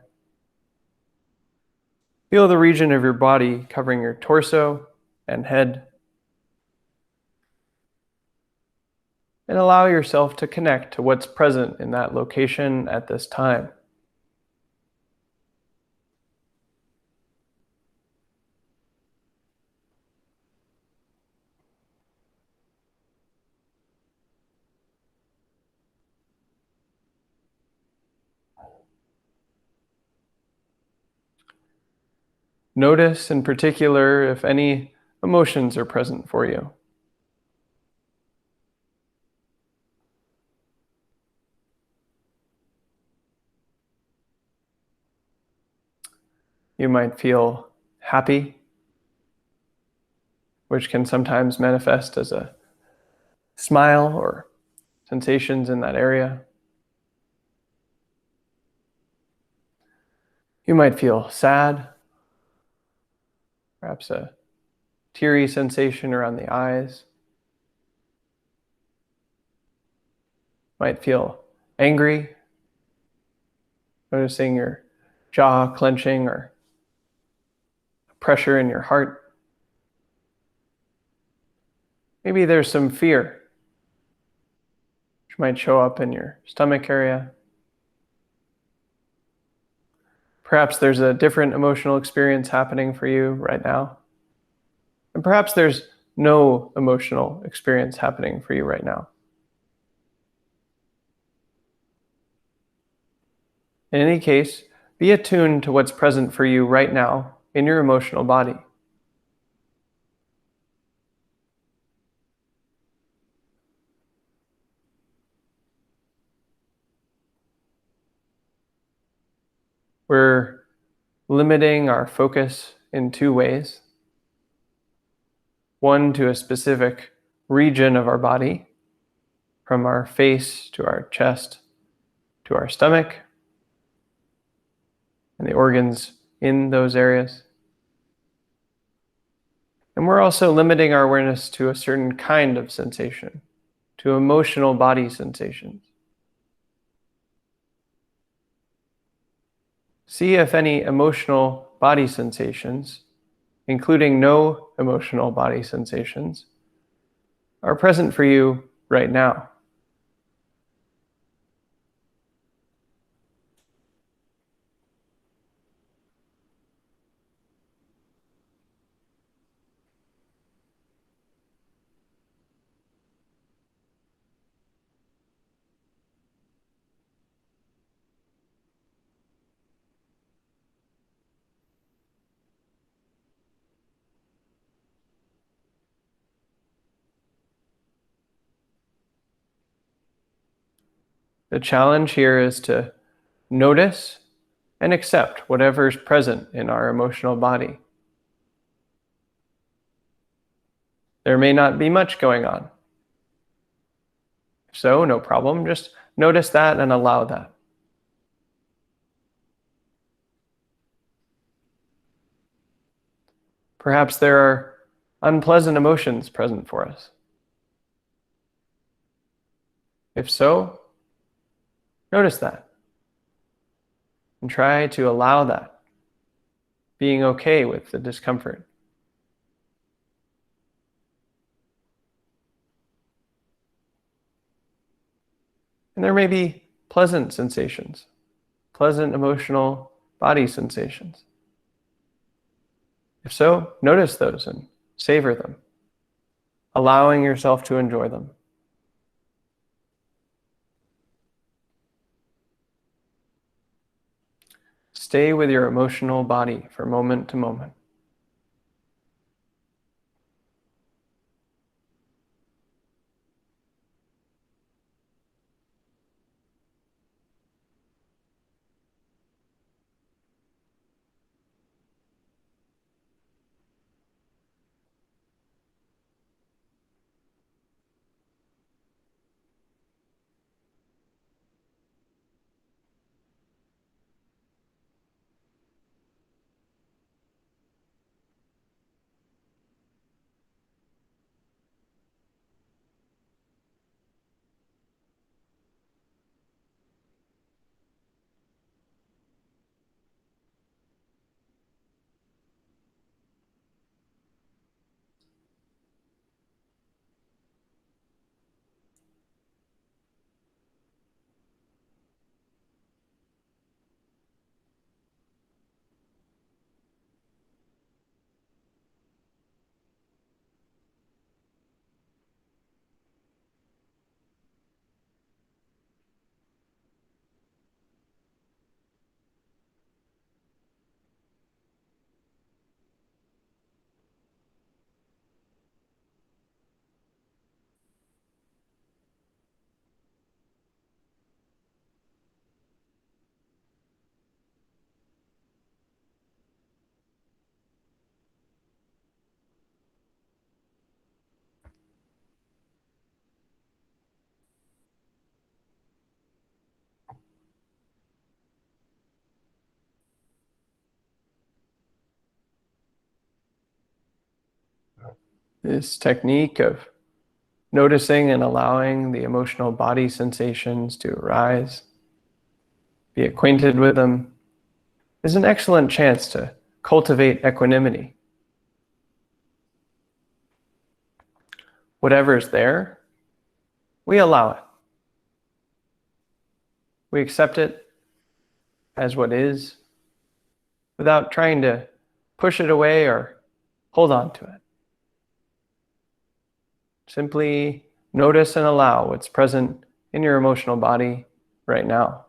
Feel the region of your body covering your torso and head. And allow yourself to connect to what's present in that location at this time. Notice in particular if any emotions are present for you. You might feel happy, which can sometimes manifest as a smile or sensations in that area. You might feel sad, perhaps a teary sensation around the eyes. Might feel angry, noticing your jaw clenching or pressure in your heart. Maybe there's some fear, which might show up in your stomach area. Perhaps there's a different emotional experience happening for you right now. And perhaps there's no emotional experience happening for you right now. In any case, be attuned to what's present for you right now in your emotional body. We're limiting our focus in two ways. One, to a specific region of our body, from our face to our chest to our stomach, and the organs in those areas. And we're also limiting our awareness to a certain kind of sensation, to emotional body sensations. See if any emotional body sensations, including no emotional body sensations, are present for you right now. The challenge here is to notice and accept whatever's present in our emotional body. There may not be much going on. So, no problem. Just notice that and allow that. Perhaps there are unpleasant emotions present for us. If so, notice that. And try to allow that, being okay with the discomfort. And there may be pleasant sensations, pleasant emotional body sensations. If so, notice those and savor them, allowing yourself to enjoy them. Stay with your emotional body for moment to moment. This technique of noticing and allowing the emotional body sensations to arise, be acquainted with them, is an excellent chance to cultivate equanimity. Whatever's there, we allow it. We accept it as what is, without trying to push it away or hold on to it. Simply notice and allow what's present in your emotional body right now.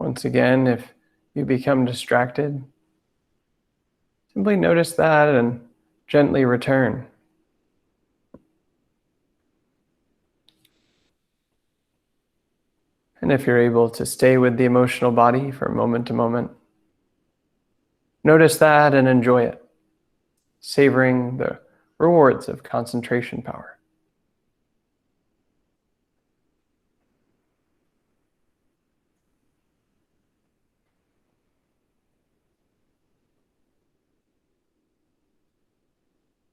Once again, if you become distracted, simply notice that and gently return. And if you're able to stay with the emotional body from moment to moment, notice that and enjoy it, savoring the rewards of concentration power.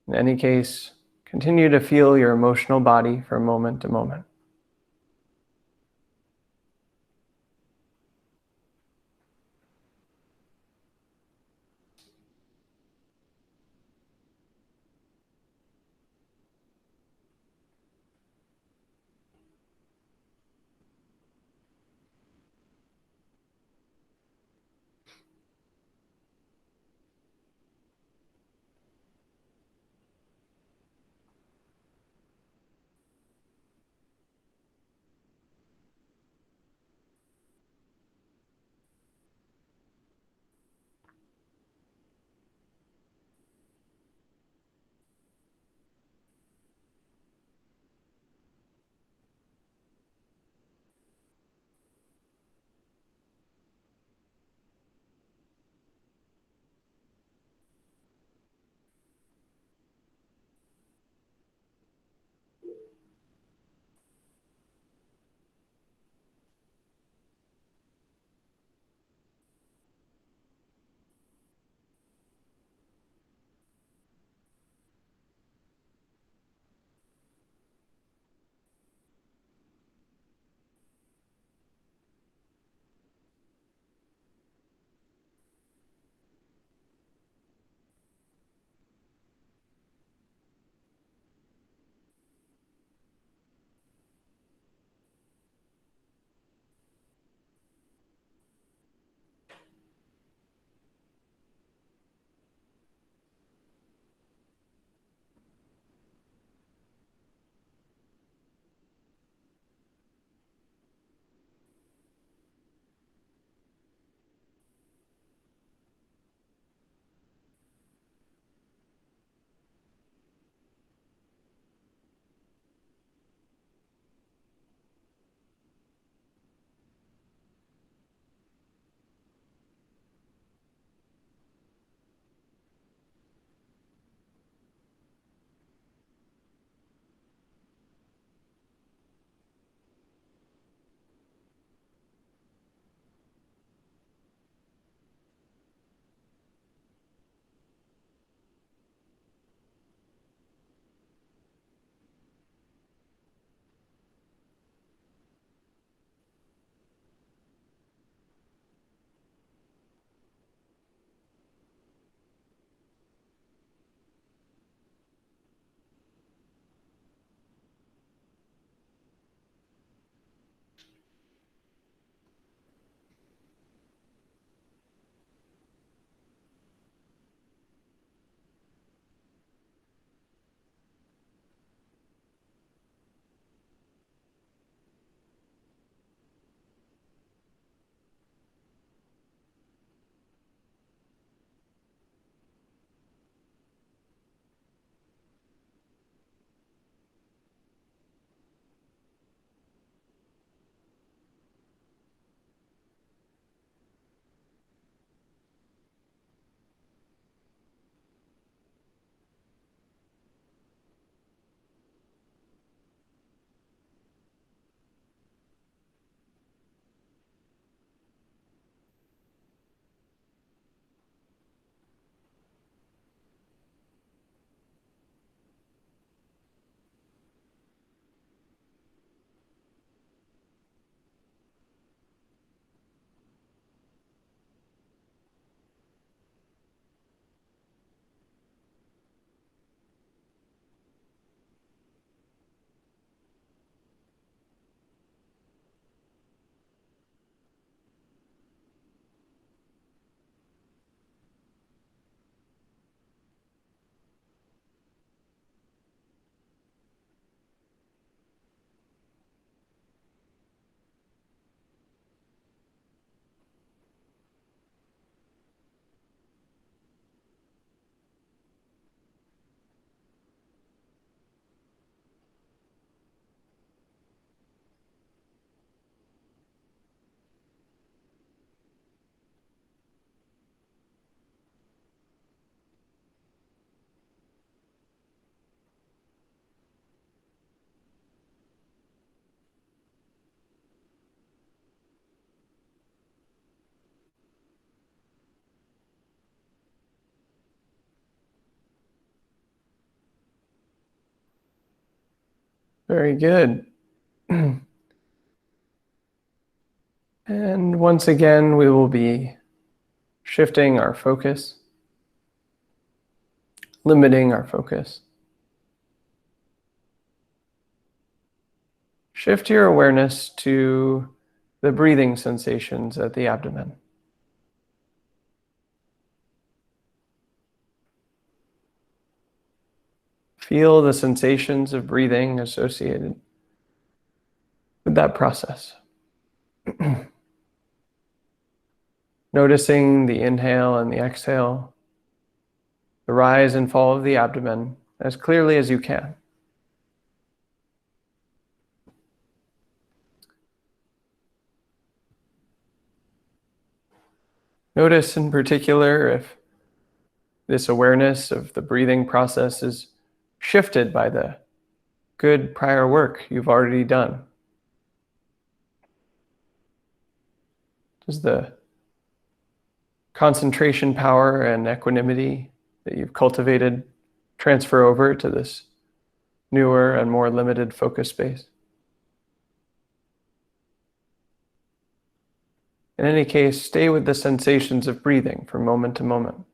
In any case, continue to feel your emotional body from moment to moment. Very good. And once again, we will be shifting our focus, limiting our focus. Shift your awareness to the breathing sensations at the abdomen. Feel the sensations of breathing associated with that process. Noticing the inhale and the exhale, the rise and fall of the abdomen as clearly as you can. Notice in particular if this awareness of the breathing process is shifted by the good prior work you've already done. Does the concentration power and equanimity that you've cultivated transfer over to this newer and more limited focus space? In any case, stay with the sensations of breathing from moment to moment.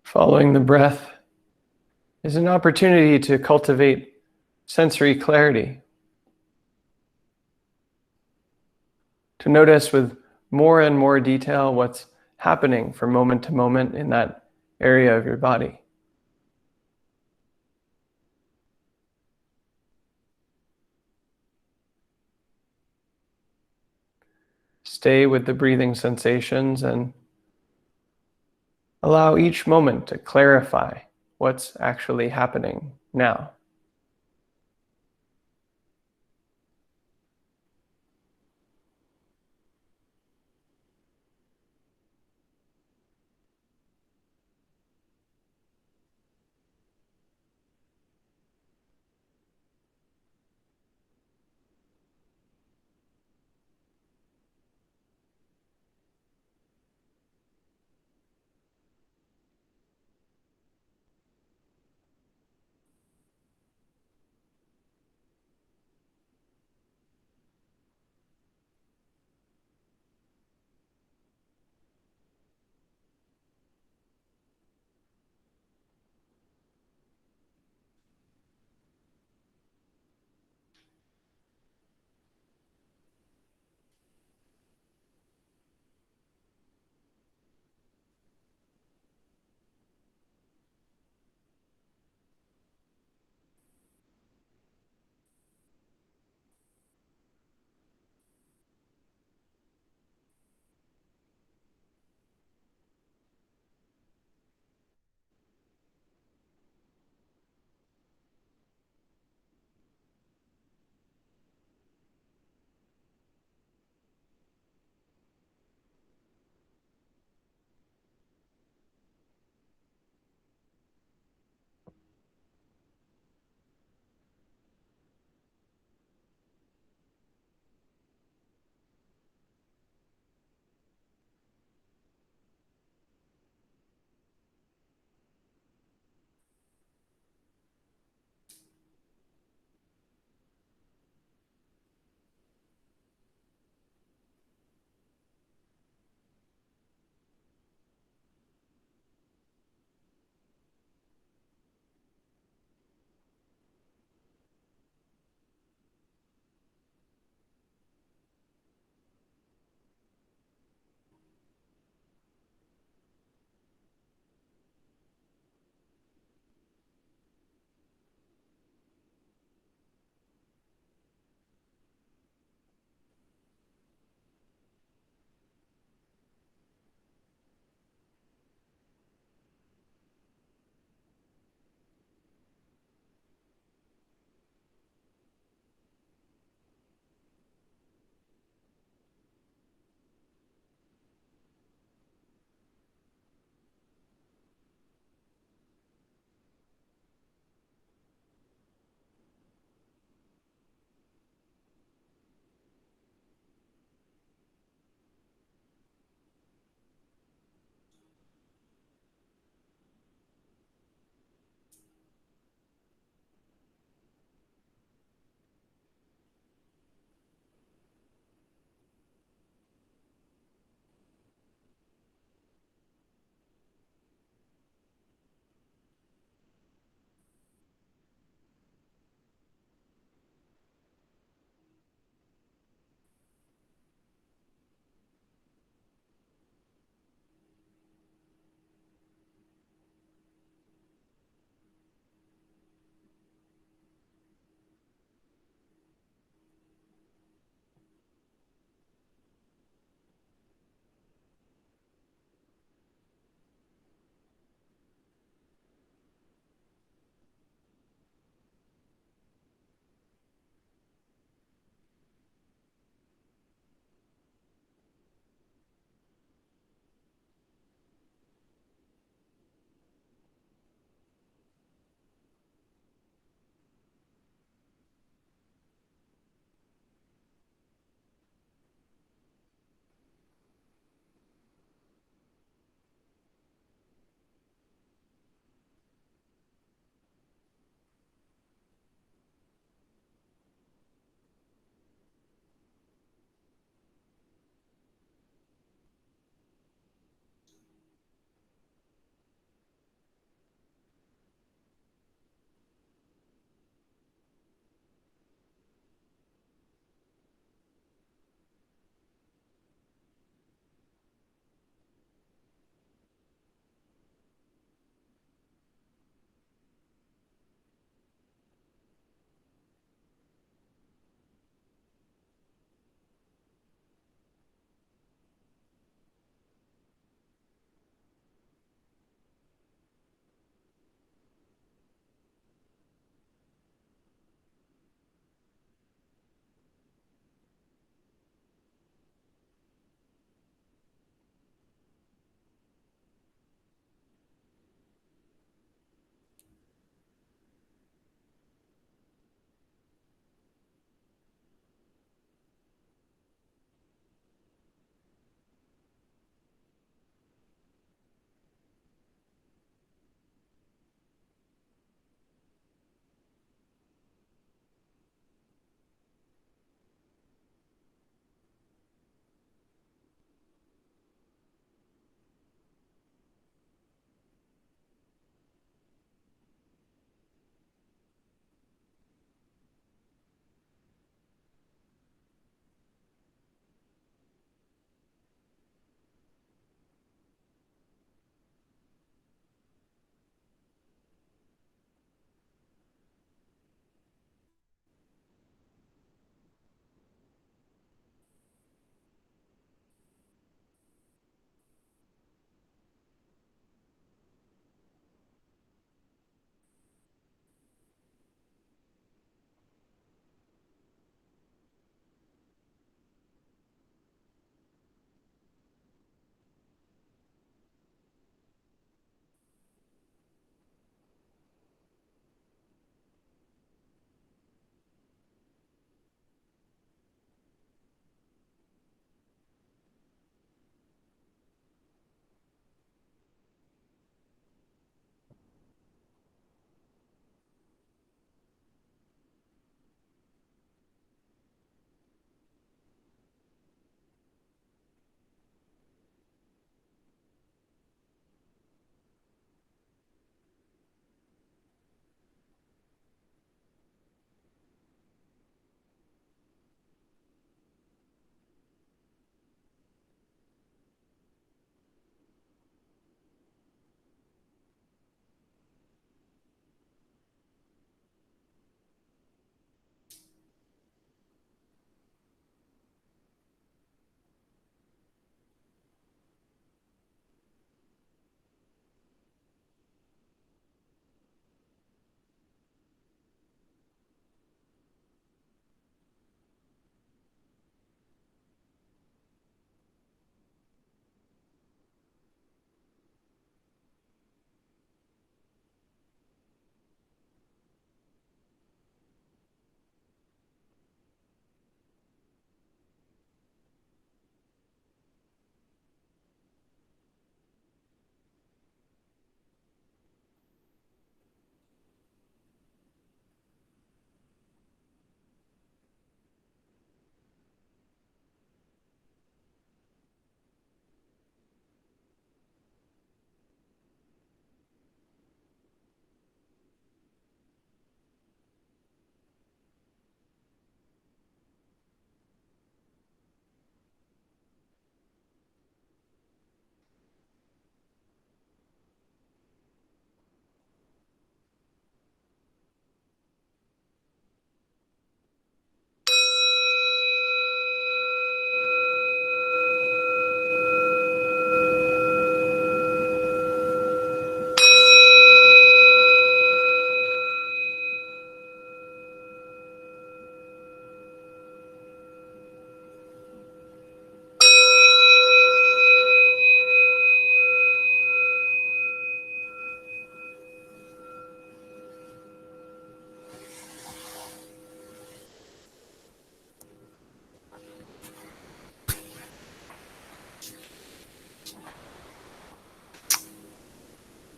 Following the breath is an opportunity to cultivate sensory clarity, to notice with more and more detail what's happening from moment to moment in that area of your body. Stay with the breathing sensations and allow each moment to clarify what's actually happening now.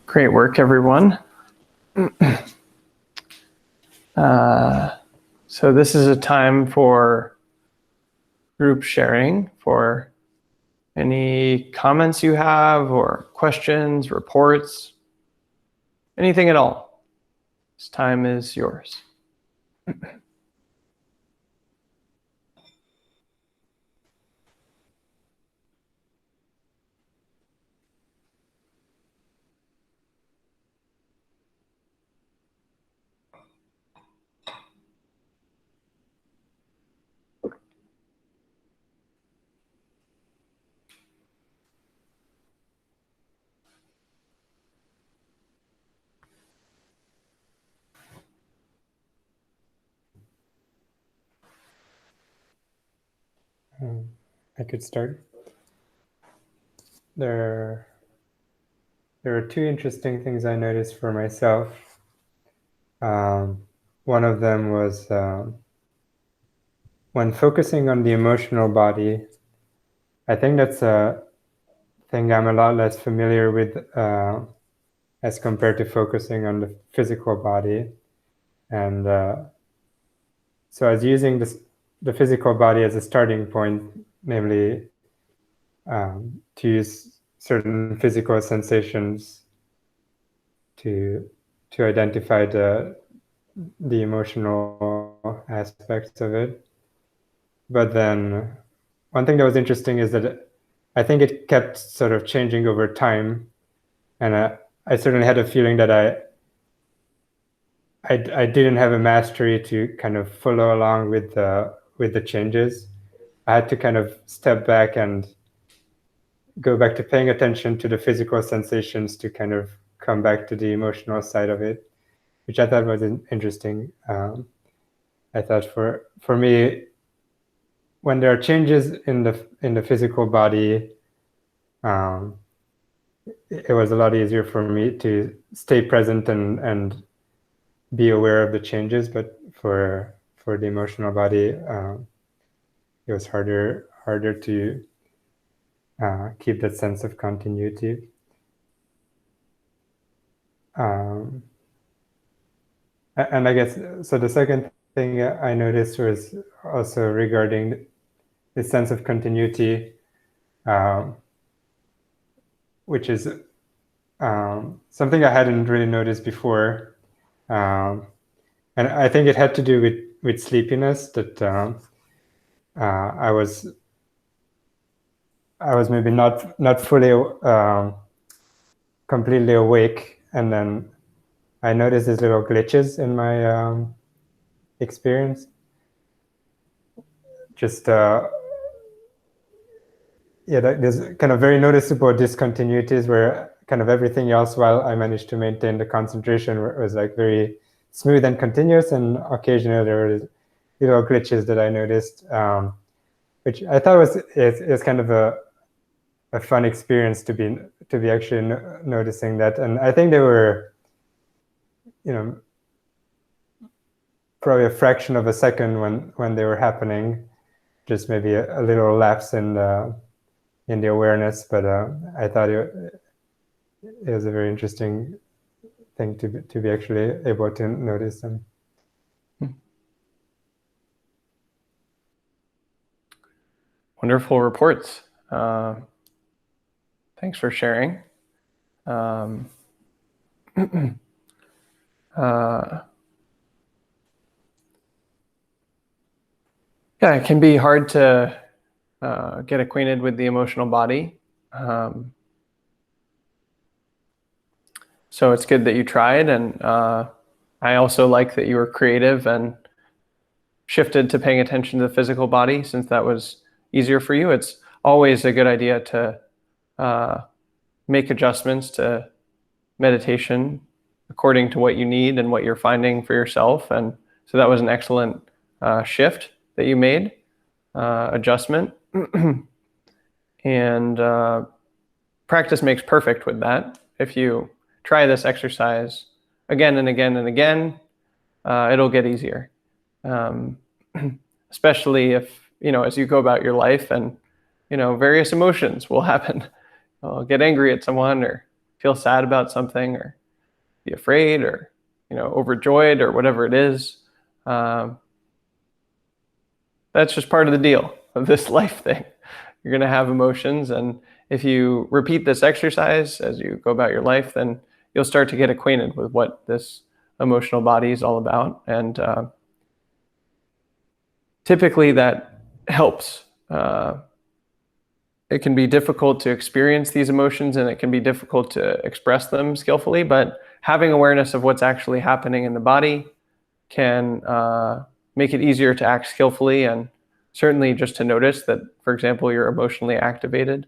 Great work, everyone. So this is a time for group sharing, for any comments you have or questions, reports, anything at all. This time is yours. I could start. There are two interesting things I noticed for myself. One of them was when focusing on the emotional body. I think that's a thing I'm a lot less familiar with as compared to focusing on the physical body. And so I was using the physical body as a starting point, namely to use certain physical sensations to identify the emotional aspects of it. But then one thing that was interesting is that I think it kept sort of changing over time. And I certainly had a feeling that I didn't have a mastery to kind of follow along with the changes. I had to kind of step back and go back to paying attention to the physical sensations to kind of come back to the emotional side of it, which I thought was interesting. I thought for me, when there are changes in the physical body, it was a lot easier for me to stay present and be aware of the changes. But for the emotional body, it was harder to keep that sense of continuity. And I guess, so the second thing I noticed was also regarding the sense of continuity, which is something I hadn't really noticed before. And I think it had to do with sleepiness, that I was maybe not fully completely awake, and then I noticed these little glitches in my experience. Just there's kind of very noticeable discontinuities where kind of everything else, while I managed to maintain the concentration, was like very smooth and continuous, and occasionally there were little glitches that I noticed, which I thought is kind of a fun experience to be actually noticing that. And I think they were, probably a fraction of a second when they were happening, just maybe a little lapse in the awareness. But I thought it was a very interesting thing to be actually able to notice them. Wonderful reports. Thanks for sharing. Yeah, it can be hard to get acquainted with the emotional body. So it's good that you tried, and I also like that you were creative and shifted to paying attention to the physical body, since that was easier for you. It's always a good idea to make adjustments to meditation according to what you need and what you're finding for yourself. And so that was an excellent shift that you made, adjustment. And practice makes perfect with that. If you try this exercise again and again and again, it'll get easier. Especially if, as you go about your life, and, various emotions will happen. I'll get angry at someone, or feel sad about something, or be afraid, or overjoyed, or whatever it is. That's just part of the deal of this life thing. You're going to have emotions, and if you repeat this exercise as you go about your life, then you'll start to get acquainted with what this emotional body is all about. And typically that helps. It can be difficult to experience these emotions, and it can be difficult to express them skillfully, but having awareness of what's actually happening in the body can make it easier to act skillfully, and certainly just to notice that, for example, you're emotionally activated.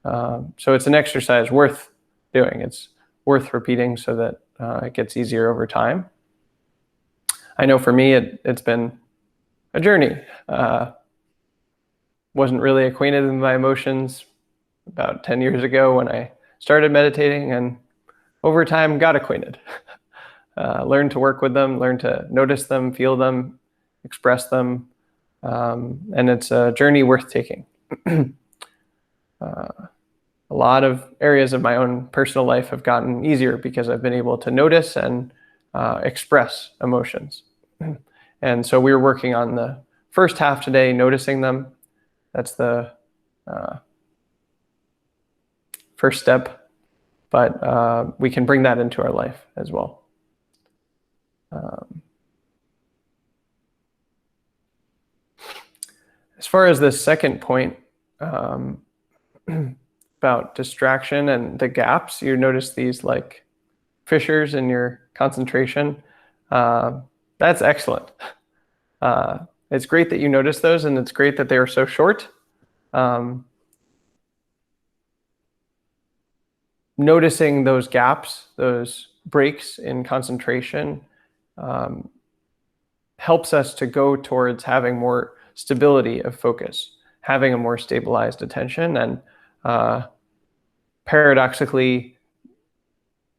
So it's an exercise worth doing. It's worth repeating so that it gets easier over time. I know for me, it's been a journey. Wasn't really acquainted with my emotions about 10 years ago when I started meditating, and over time got acquainted. Learned to work with them, learned to notice them, feel them, express them. And it's a journey worth taking. A lot of areas of my own personal life have gotten easier because I've been able to notice and express emotions. And so we were working on the first half today, noticing them. That's the first step, but we can bring that into our life as well. As far as the second point about distraction and the gaps, you notice these like fissures in your concentration. That's excellent. It's great that you notice those, and it's great that they are so short. Noticing those gaps, those breaks in concentration, helps us to go towards having more stability of focus, having a more stabilized attention, and paradoxically,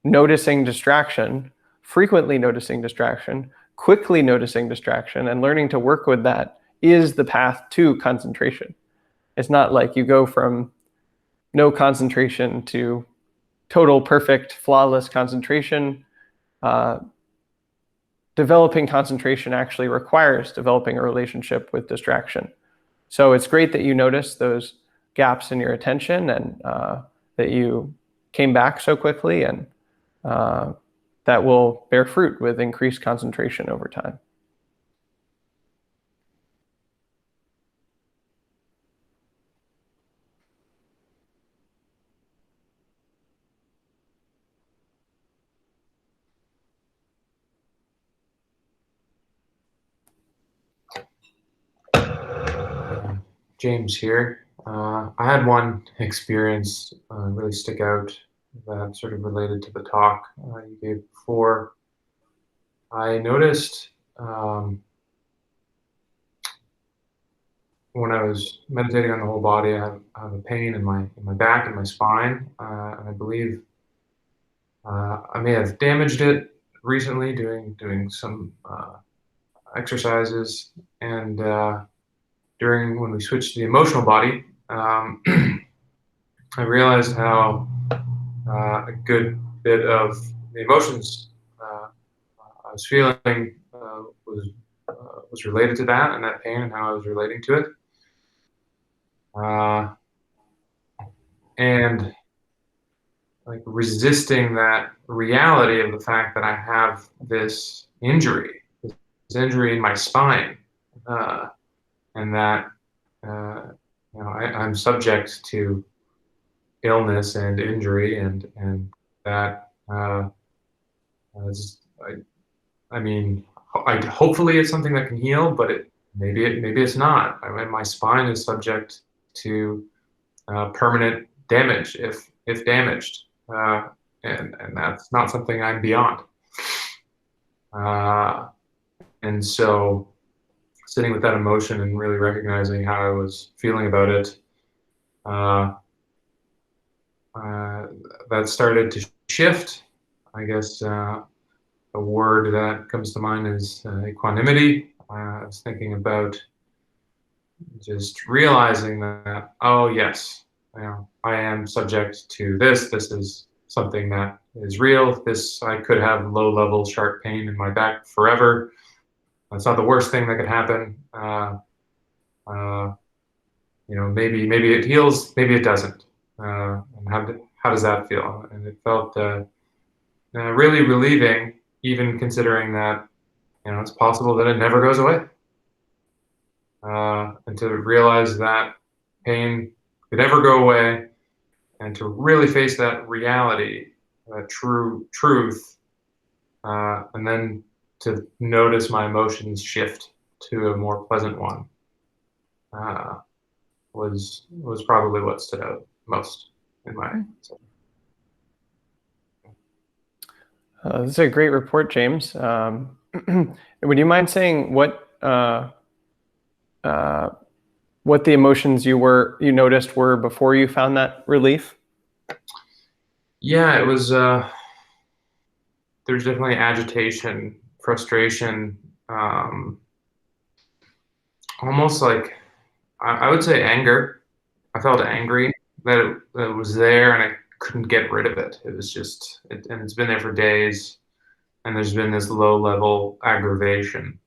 noticing distraction, frequently noticing distraction, quickly noticing distraction, and learning to work with that is the path to concentration. It's not like you go from no concentration to total, perfect, flawless concentration. Developing concentration actually requires developing a relationship with distraction. So it's great that you notice those gaps in your attention, and that you came back so quickly, and that will bear fruit with increased concentration over time. James here. I had one experience really stick out that sort of related to the talk you gave before. I noticed when I was meditating on the whole body, I have a pain in my back and my spine, and I believe I may have damaged it recently doing some exercises, and when we switched to the emotional body, I realized how a good bit of the emotions I was feeling was related to that and that pain and how I was relating to it. And like resisting that reality of the fact that I have this injury in my spine, and that I'm subject to illness and injury, and that hopefully it's something that can heal, but maybe it's not. I mean, my spine is subject to permanent damage if damaged, and that's not something I'm beyond. And so, sitting with that emotion and really recognizing how I was feeling about it, that started to shift. I guess a word that comes to mind is equanimity. I was thinking about just realizing that, oh yes, I am subject to this. This is something that is real. I could have low-level sharp pain in my back forever. That's not the worst thing that could happen. Maybe it heals, maybe it doesn't. And how does that feel? And it felt really relieving, even considering that it's possible that it never goes away. And to realize that pain could never go away, and to really face that reality, that truth, and then to notice my emotions shift to a more pleasant one, was probably what stood out most in my. This is a great report, James. Would you mind saying what the emotions you noticed were before you found that relief? Yeah, it was. There's definitely agitation, frustration, almost like I would say anger. I felt angry that it was there and I couldn't get rid of it. It was just, and it's been there for days, and there's been this low-level aggravation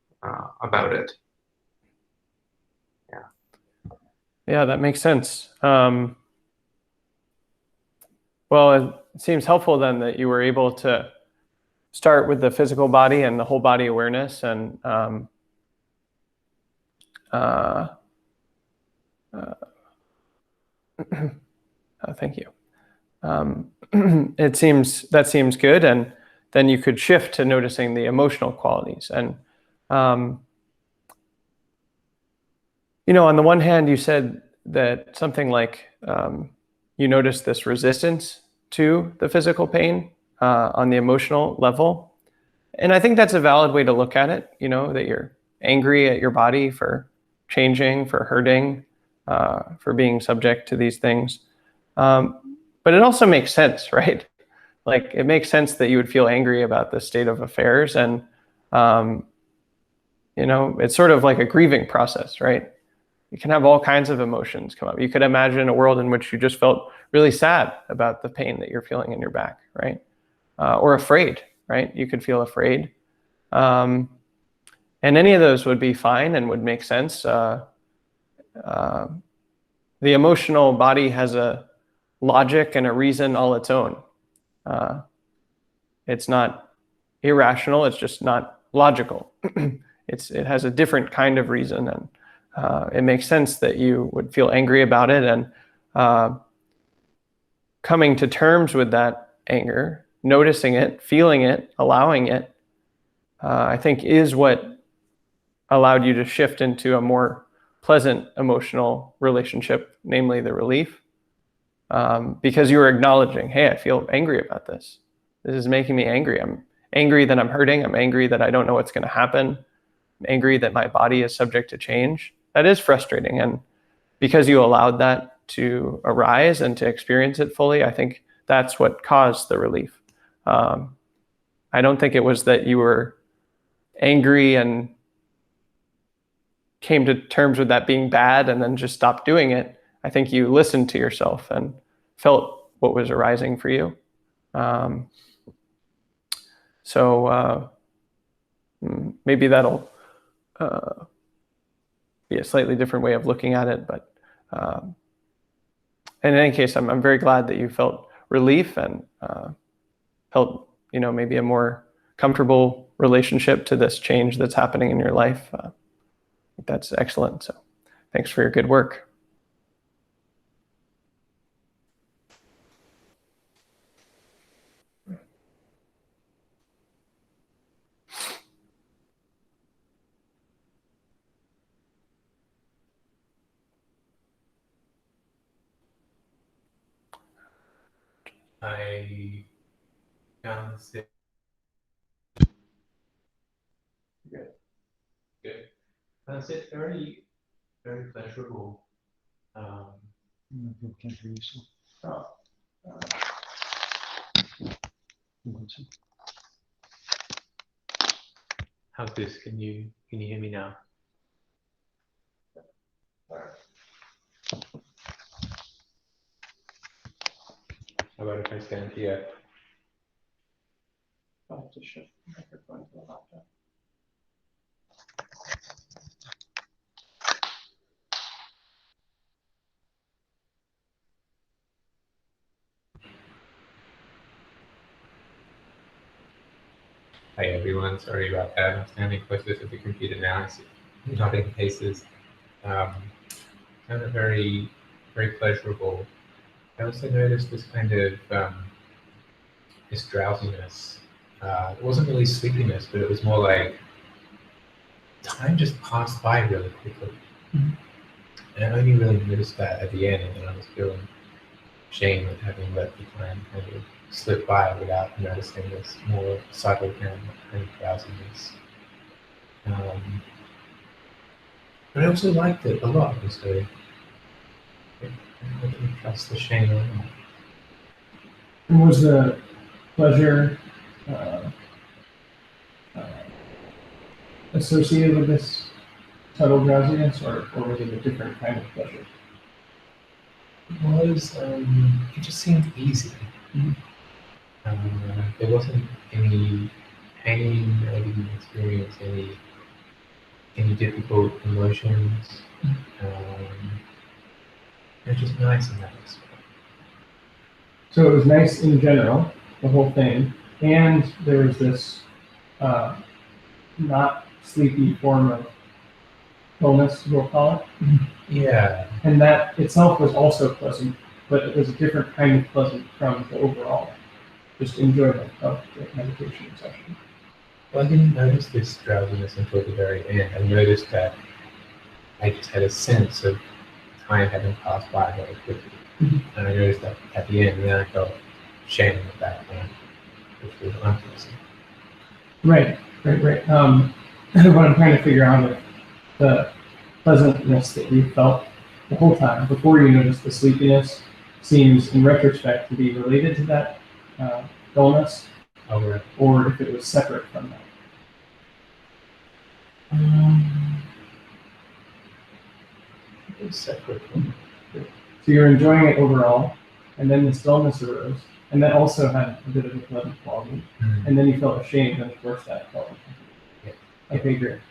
about it. Yeah, that makes sense. Well, it seems helpful then that you were able to start with the physical body and the whole body awareness, and thank you. That seems good, and then you could shift to noticing the emotional qualities. And on the one hand, you said that something like you noticed this resistance to the physical pain on the emotional level, and I think that's a valid way to look at it. That you're angry at your body for changing, for hurting, for being subject to these things. But it also makes sense, right? Like, it makes sense that you would feel angry about the state of affairs, and it's sort of like a grieving process, right? You can have all kinds of emotions come up. You could imagine a world in which you just felt really sad about the pain that you're feeling in your back, right? Or afraid, right? You could feel afraid. And any of those would be fine and would make sense. The emotional body has a logic and a reason all its own. It's not irrational, it's just not logical. It has a different kind of reason, and it makes sense that you would feel angry about it. And coming to terms with that anger, noticing it, feeling it, allowing it, I think is what allowed you to shift into a more pleasant emotional relationship, namely the relief. Because you were acknowledging, hey, I feel angry about this. This is making me angry. I'm angry that I'm hurting. I'm angry that I don't know what's going to happen. I'm angry that my body is subject to change. That is frustrating. And because you allowed that to arise and to experience it fully, I think that's what caused the relief. I don't think it was that you were angry and came to terms with that being bad and then just stopped doing it. I think you listened to yourself and felt what was arising for you. So maybe that'll be a slightly different way of looking at it. But in any case, I'm very glad that you felt relief and felt maybe a more comfortable relationship to this change that's happening in your life. That's excellent. So thanks for your good work. I found this good. Found it very, very pleasurable. Can't hear you, so. How's this? Can you hear me now? How about if I stand here? I'll have to shift the microphone to the laptop. Hi everyone, sorry about that. I'm standing closer to the computer now. I see nodding faces. Found it very, very pleasurable. I also noticed this kind of this drowsiness. It wasn't really sleepiness, but it was more like time just passed by really quickly. And I only really noticed that at the end, and then I was feeling shame at having let the time kind of slip by without noticing this more subtle kind of drowsiness. But I also liked it a lot, and so I didn't trust the shame at all. And was the pleasure associated with this subtle drowsiness, or was it a different kind of pleasure? It was, it just seemed easy. There wasn't any pain, I didn't experience any difficult emotions. It was just nice in that respect. So it was nice in general, the whole thing, and there was this not sleepy form of illness, we'll call it. Yeah. And that itself was also pleasant, but it was a different kind of pleasant from the overall just enjoyment of the meditation session. Well, I didn't notice this drowsiness until the very end. I noticed that I just had a sense of time having passed by very quickly. And I noticed that at the end, and then I felt shame at that point, which was unpleasant. Right. What I'm trying to figure out is the pleasantness that you felt the whole time before you noticed the sleepiness seems, in retrospect, to be related to that dullness, or if it was separate from that. It was separate from it. So you're enjoying it overall, and then this dullness arose, and that also had a bit of a pleasant quality, and then you felt ashamed, and of course that felt. Yeah. Okay, great.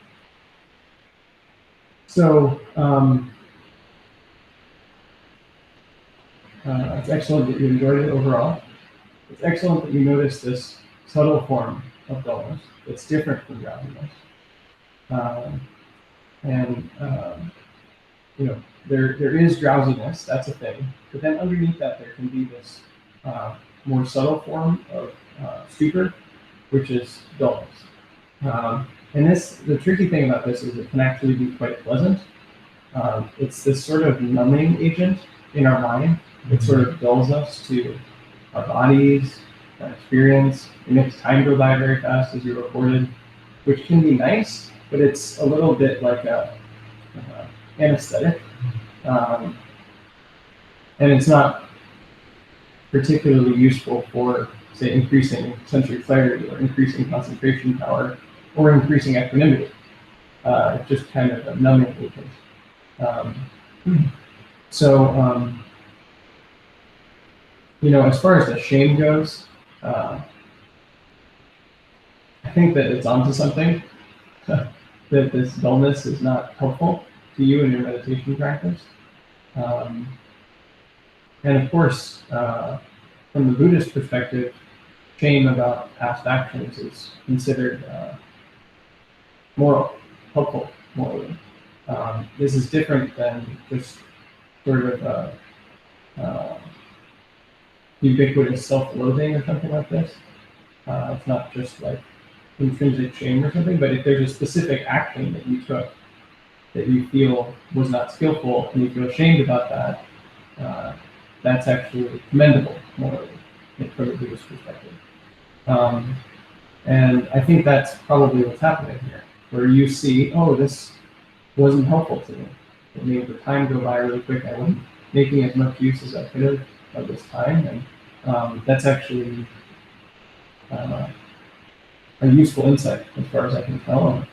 So it's excellent that you enjoyed it overall. It's excellent that you noticed this subtle form of dullness that's different from drowsiness. There is drowsiness, that's a thing, but then underneath that there can be this more subtle form of stupor, which is dullness. And the tricky thing about this is it can actually be quite pleasant. It's this sort of numbing agent in our mind. It sort of dulls us to our bodies, our experience. It makes time go by very fast, as you reported, which can be nice, but it's a little bit like a anesthetic. And it's not particularly useful for, say, increasing sensory clarity or increasing concentration power or increasing equanimity. It's just kind of a numbing agent. As far as the shame goes, I think that it's onto something, that this dullness is not helpful to you in your meditation practice. And of course, from the Buddhist perspective, shame about past actions is considered moral, helpful morally. This is different than just sort of ubiquitous self-loathing or something like this. It's not just like intrinsic shame or something, but if there's a specific action that you took that you feel was not skillful and you feel ashamed about that, that's actually commendable morally from a Buddhist perspective. And I think that's probably what's happening here, where you see, oh, this wasn't helpful to me. It made the time go by really quick. I wasn't making as much use as I could have of this time, and that's actually a useful insight as far as I can tell.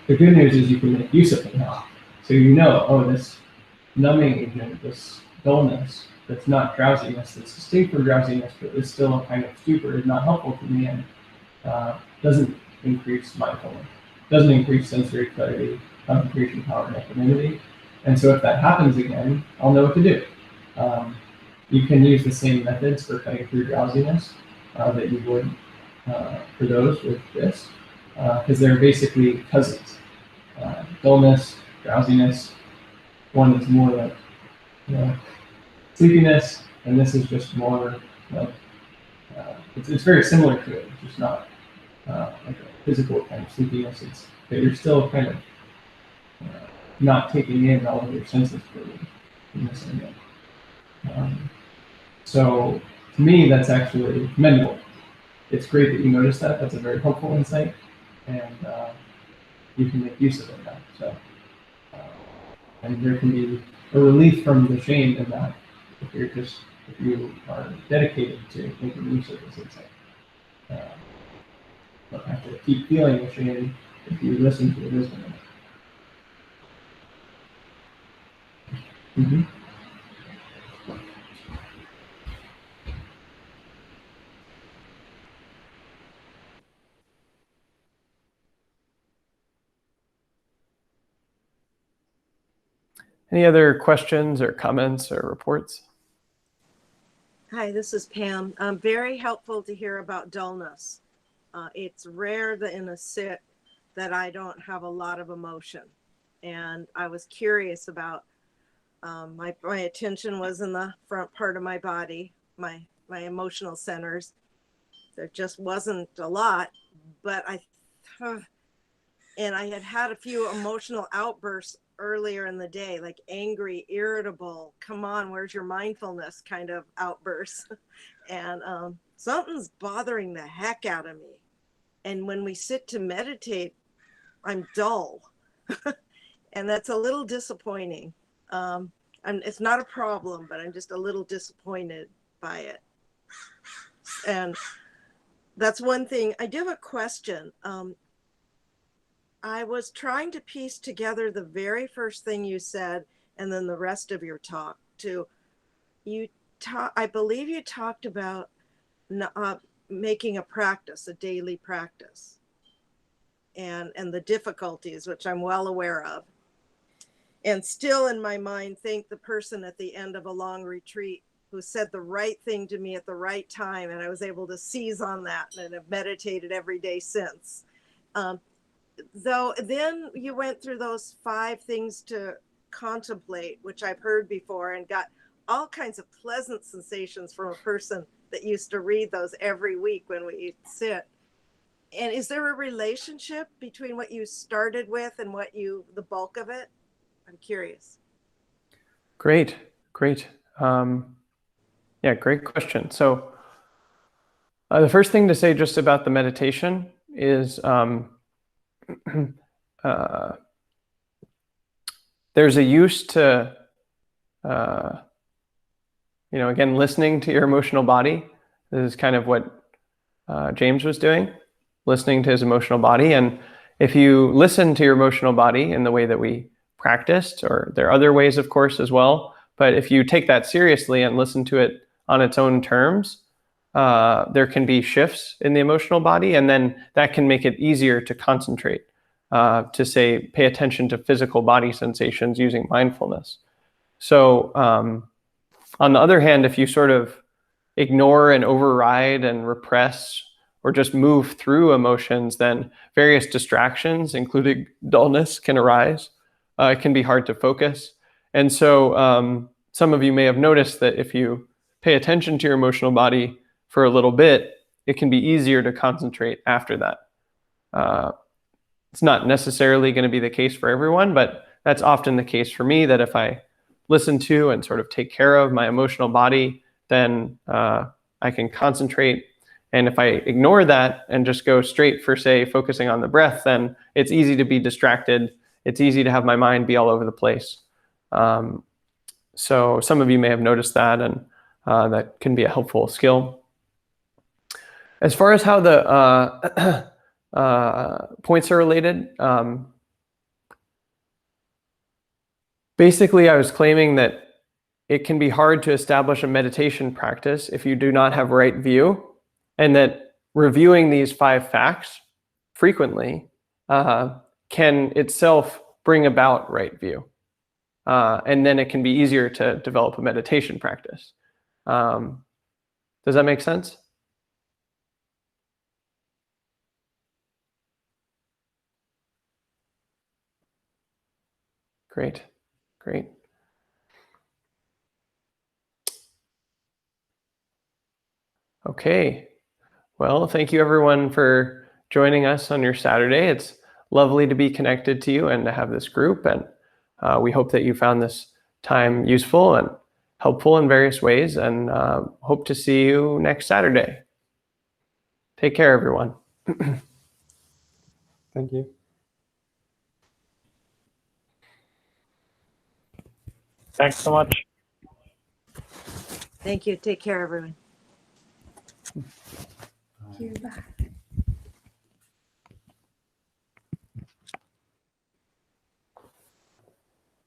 The good news is you can make use of it now. So oh, this numbing agent, this dullness, that's not drowsiness, that's distinct from drowsiness, but is still a kind of stupor, is not helpful to me and doesn't increase mindfulness, doesn't increase sensory clarity, concentration power, and equanimity. And so if that happens again, I'll know what to do. You can use the same methods for cutting through drowsiness that you would for those with this, because they're basically cousins. Dullness, drowsiness, one is more like sleepiness, and this is just more like it's very similar to it. It's just not like a physical kind of sleepiness. It's that you're still kind of not taking in all of your senses fully in this area. So to me, that's actually commendable. It's great that you noticed that. That's a very helpful insight, and you can make use of it now. So, and there can be a relief from the shame in that if you are dedicated to making use of this insight. Don't have to keep feeling the shame if you listen to the wisdom in it. Mm-hmm. Any other questions or comments or reports? Hi, this is Pam. Very helpful to hear about dullness. It's rare that in a sit that I don't have a lot of emotion. And I was curious about, my attention was in the front part of my body, my emotional centers. There just wasn't a lot, but and I had a few emotional outbursts earlier in the day, like angry, irritable, come on, where's your mindfulness kind of outbursts. And something's bothering the heck out of me. And when we sit to meditate, I'm dull. And that's a little disappointing. It's not a problem, but I'm just a little disappointed by it. And that's one thing. I do have a question. I was trying to piece together the very first thing you said and then the rest of your talk I believe you talked about making a practice, a daily practice, and the difficulties, which I'm well aware of. And still in my mind, thank the person at the end of a long retreat who said the right thing to me at the right time. And I was able to seize on that and have meditated every day since. Though then you went through those 5 things to contemplate, which I've heard before, and got all kinds of pleasant sensations from a person that used to read those every week when we sit. And is there a relationship between what you started with and the bulk of it? I'm curious. Great. Yeah, great question. So the first thing to say just about the meditation is there's a use to, again, listening to your emotional body. This is kind of what James was doing, listening to his emotional body. And if you listen to your emotional body in the way that we practiced, or there are other ways, of course, as well, but if you take that seriously and listen to it on its own terms, there can be shifts in the emotional body, and then that can make it easier to concentrate, to say, pay attention to physical body sensations using mindfulness. So on the other hand, if you sort of ignore and override and repress or just move through emotions, then various distractions, including dullness, can arise. It can be hard to focus. And so some of you may have noticed that if you pay attention to your emotional body for a little bit, it can be easier to concentrate after that. It's not necessarily going to be the case for everyone, but that's often the case for me, that if I listen to and sort of take care of my emotional body, then I can concentrate. And if I ignore that and just go straight for, say, focusing on the breath, then it's easy to be distracted. It's easy to have my mind be all over the place. So some of you may have noticed that, and that can be a helpful skill. As far as how the points are related, basically I was claiming that it can be hard to establish a meditation practice if you do not have right view, and that reviewing these 5 facts frequently can itself bring about right view. And then it can be easier to develop a meditation practice. Does that make sense? Great, great. Okay, well, thank you everyone for joining us on your Saturday. It's lovely to be connected to you and to have this group, and we hope that you found this time useful and helpful in various ways, and hope to see you next Saturday. Take care, everyone. Thank you. Thanks so much. Thank you. Take care, everyone. Thank you. Bye.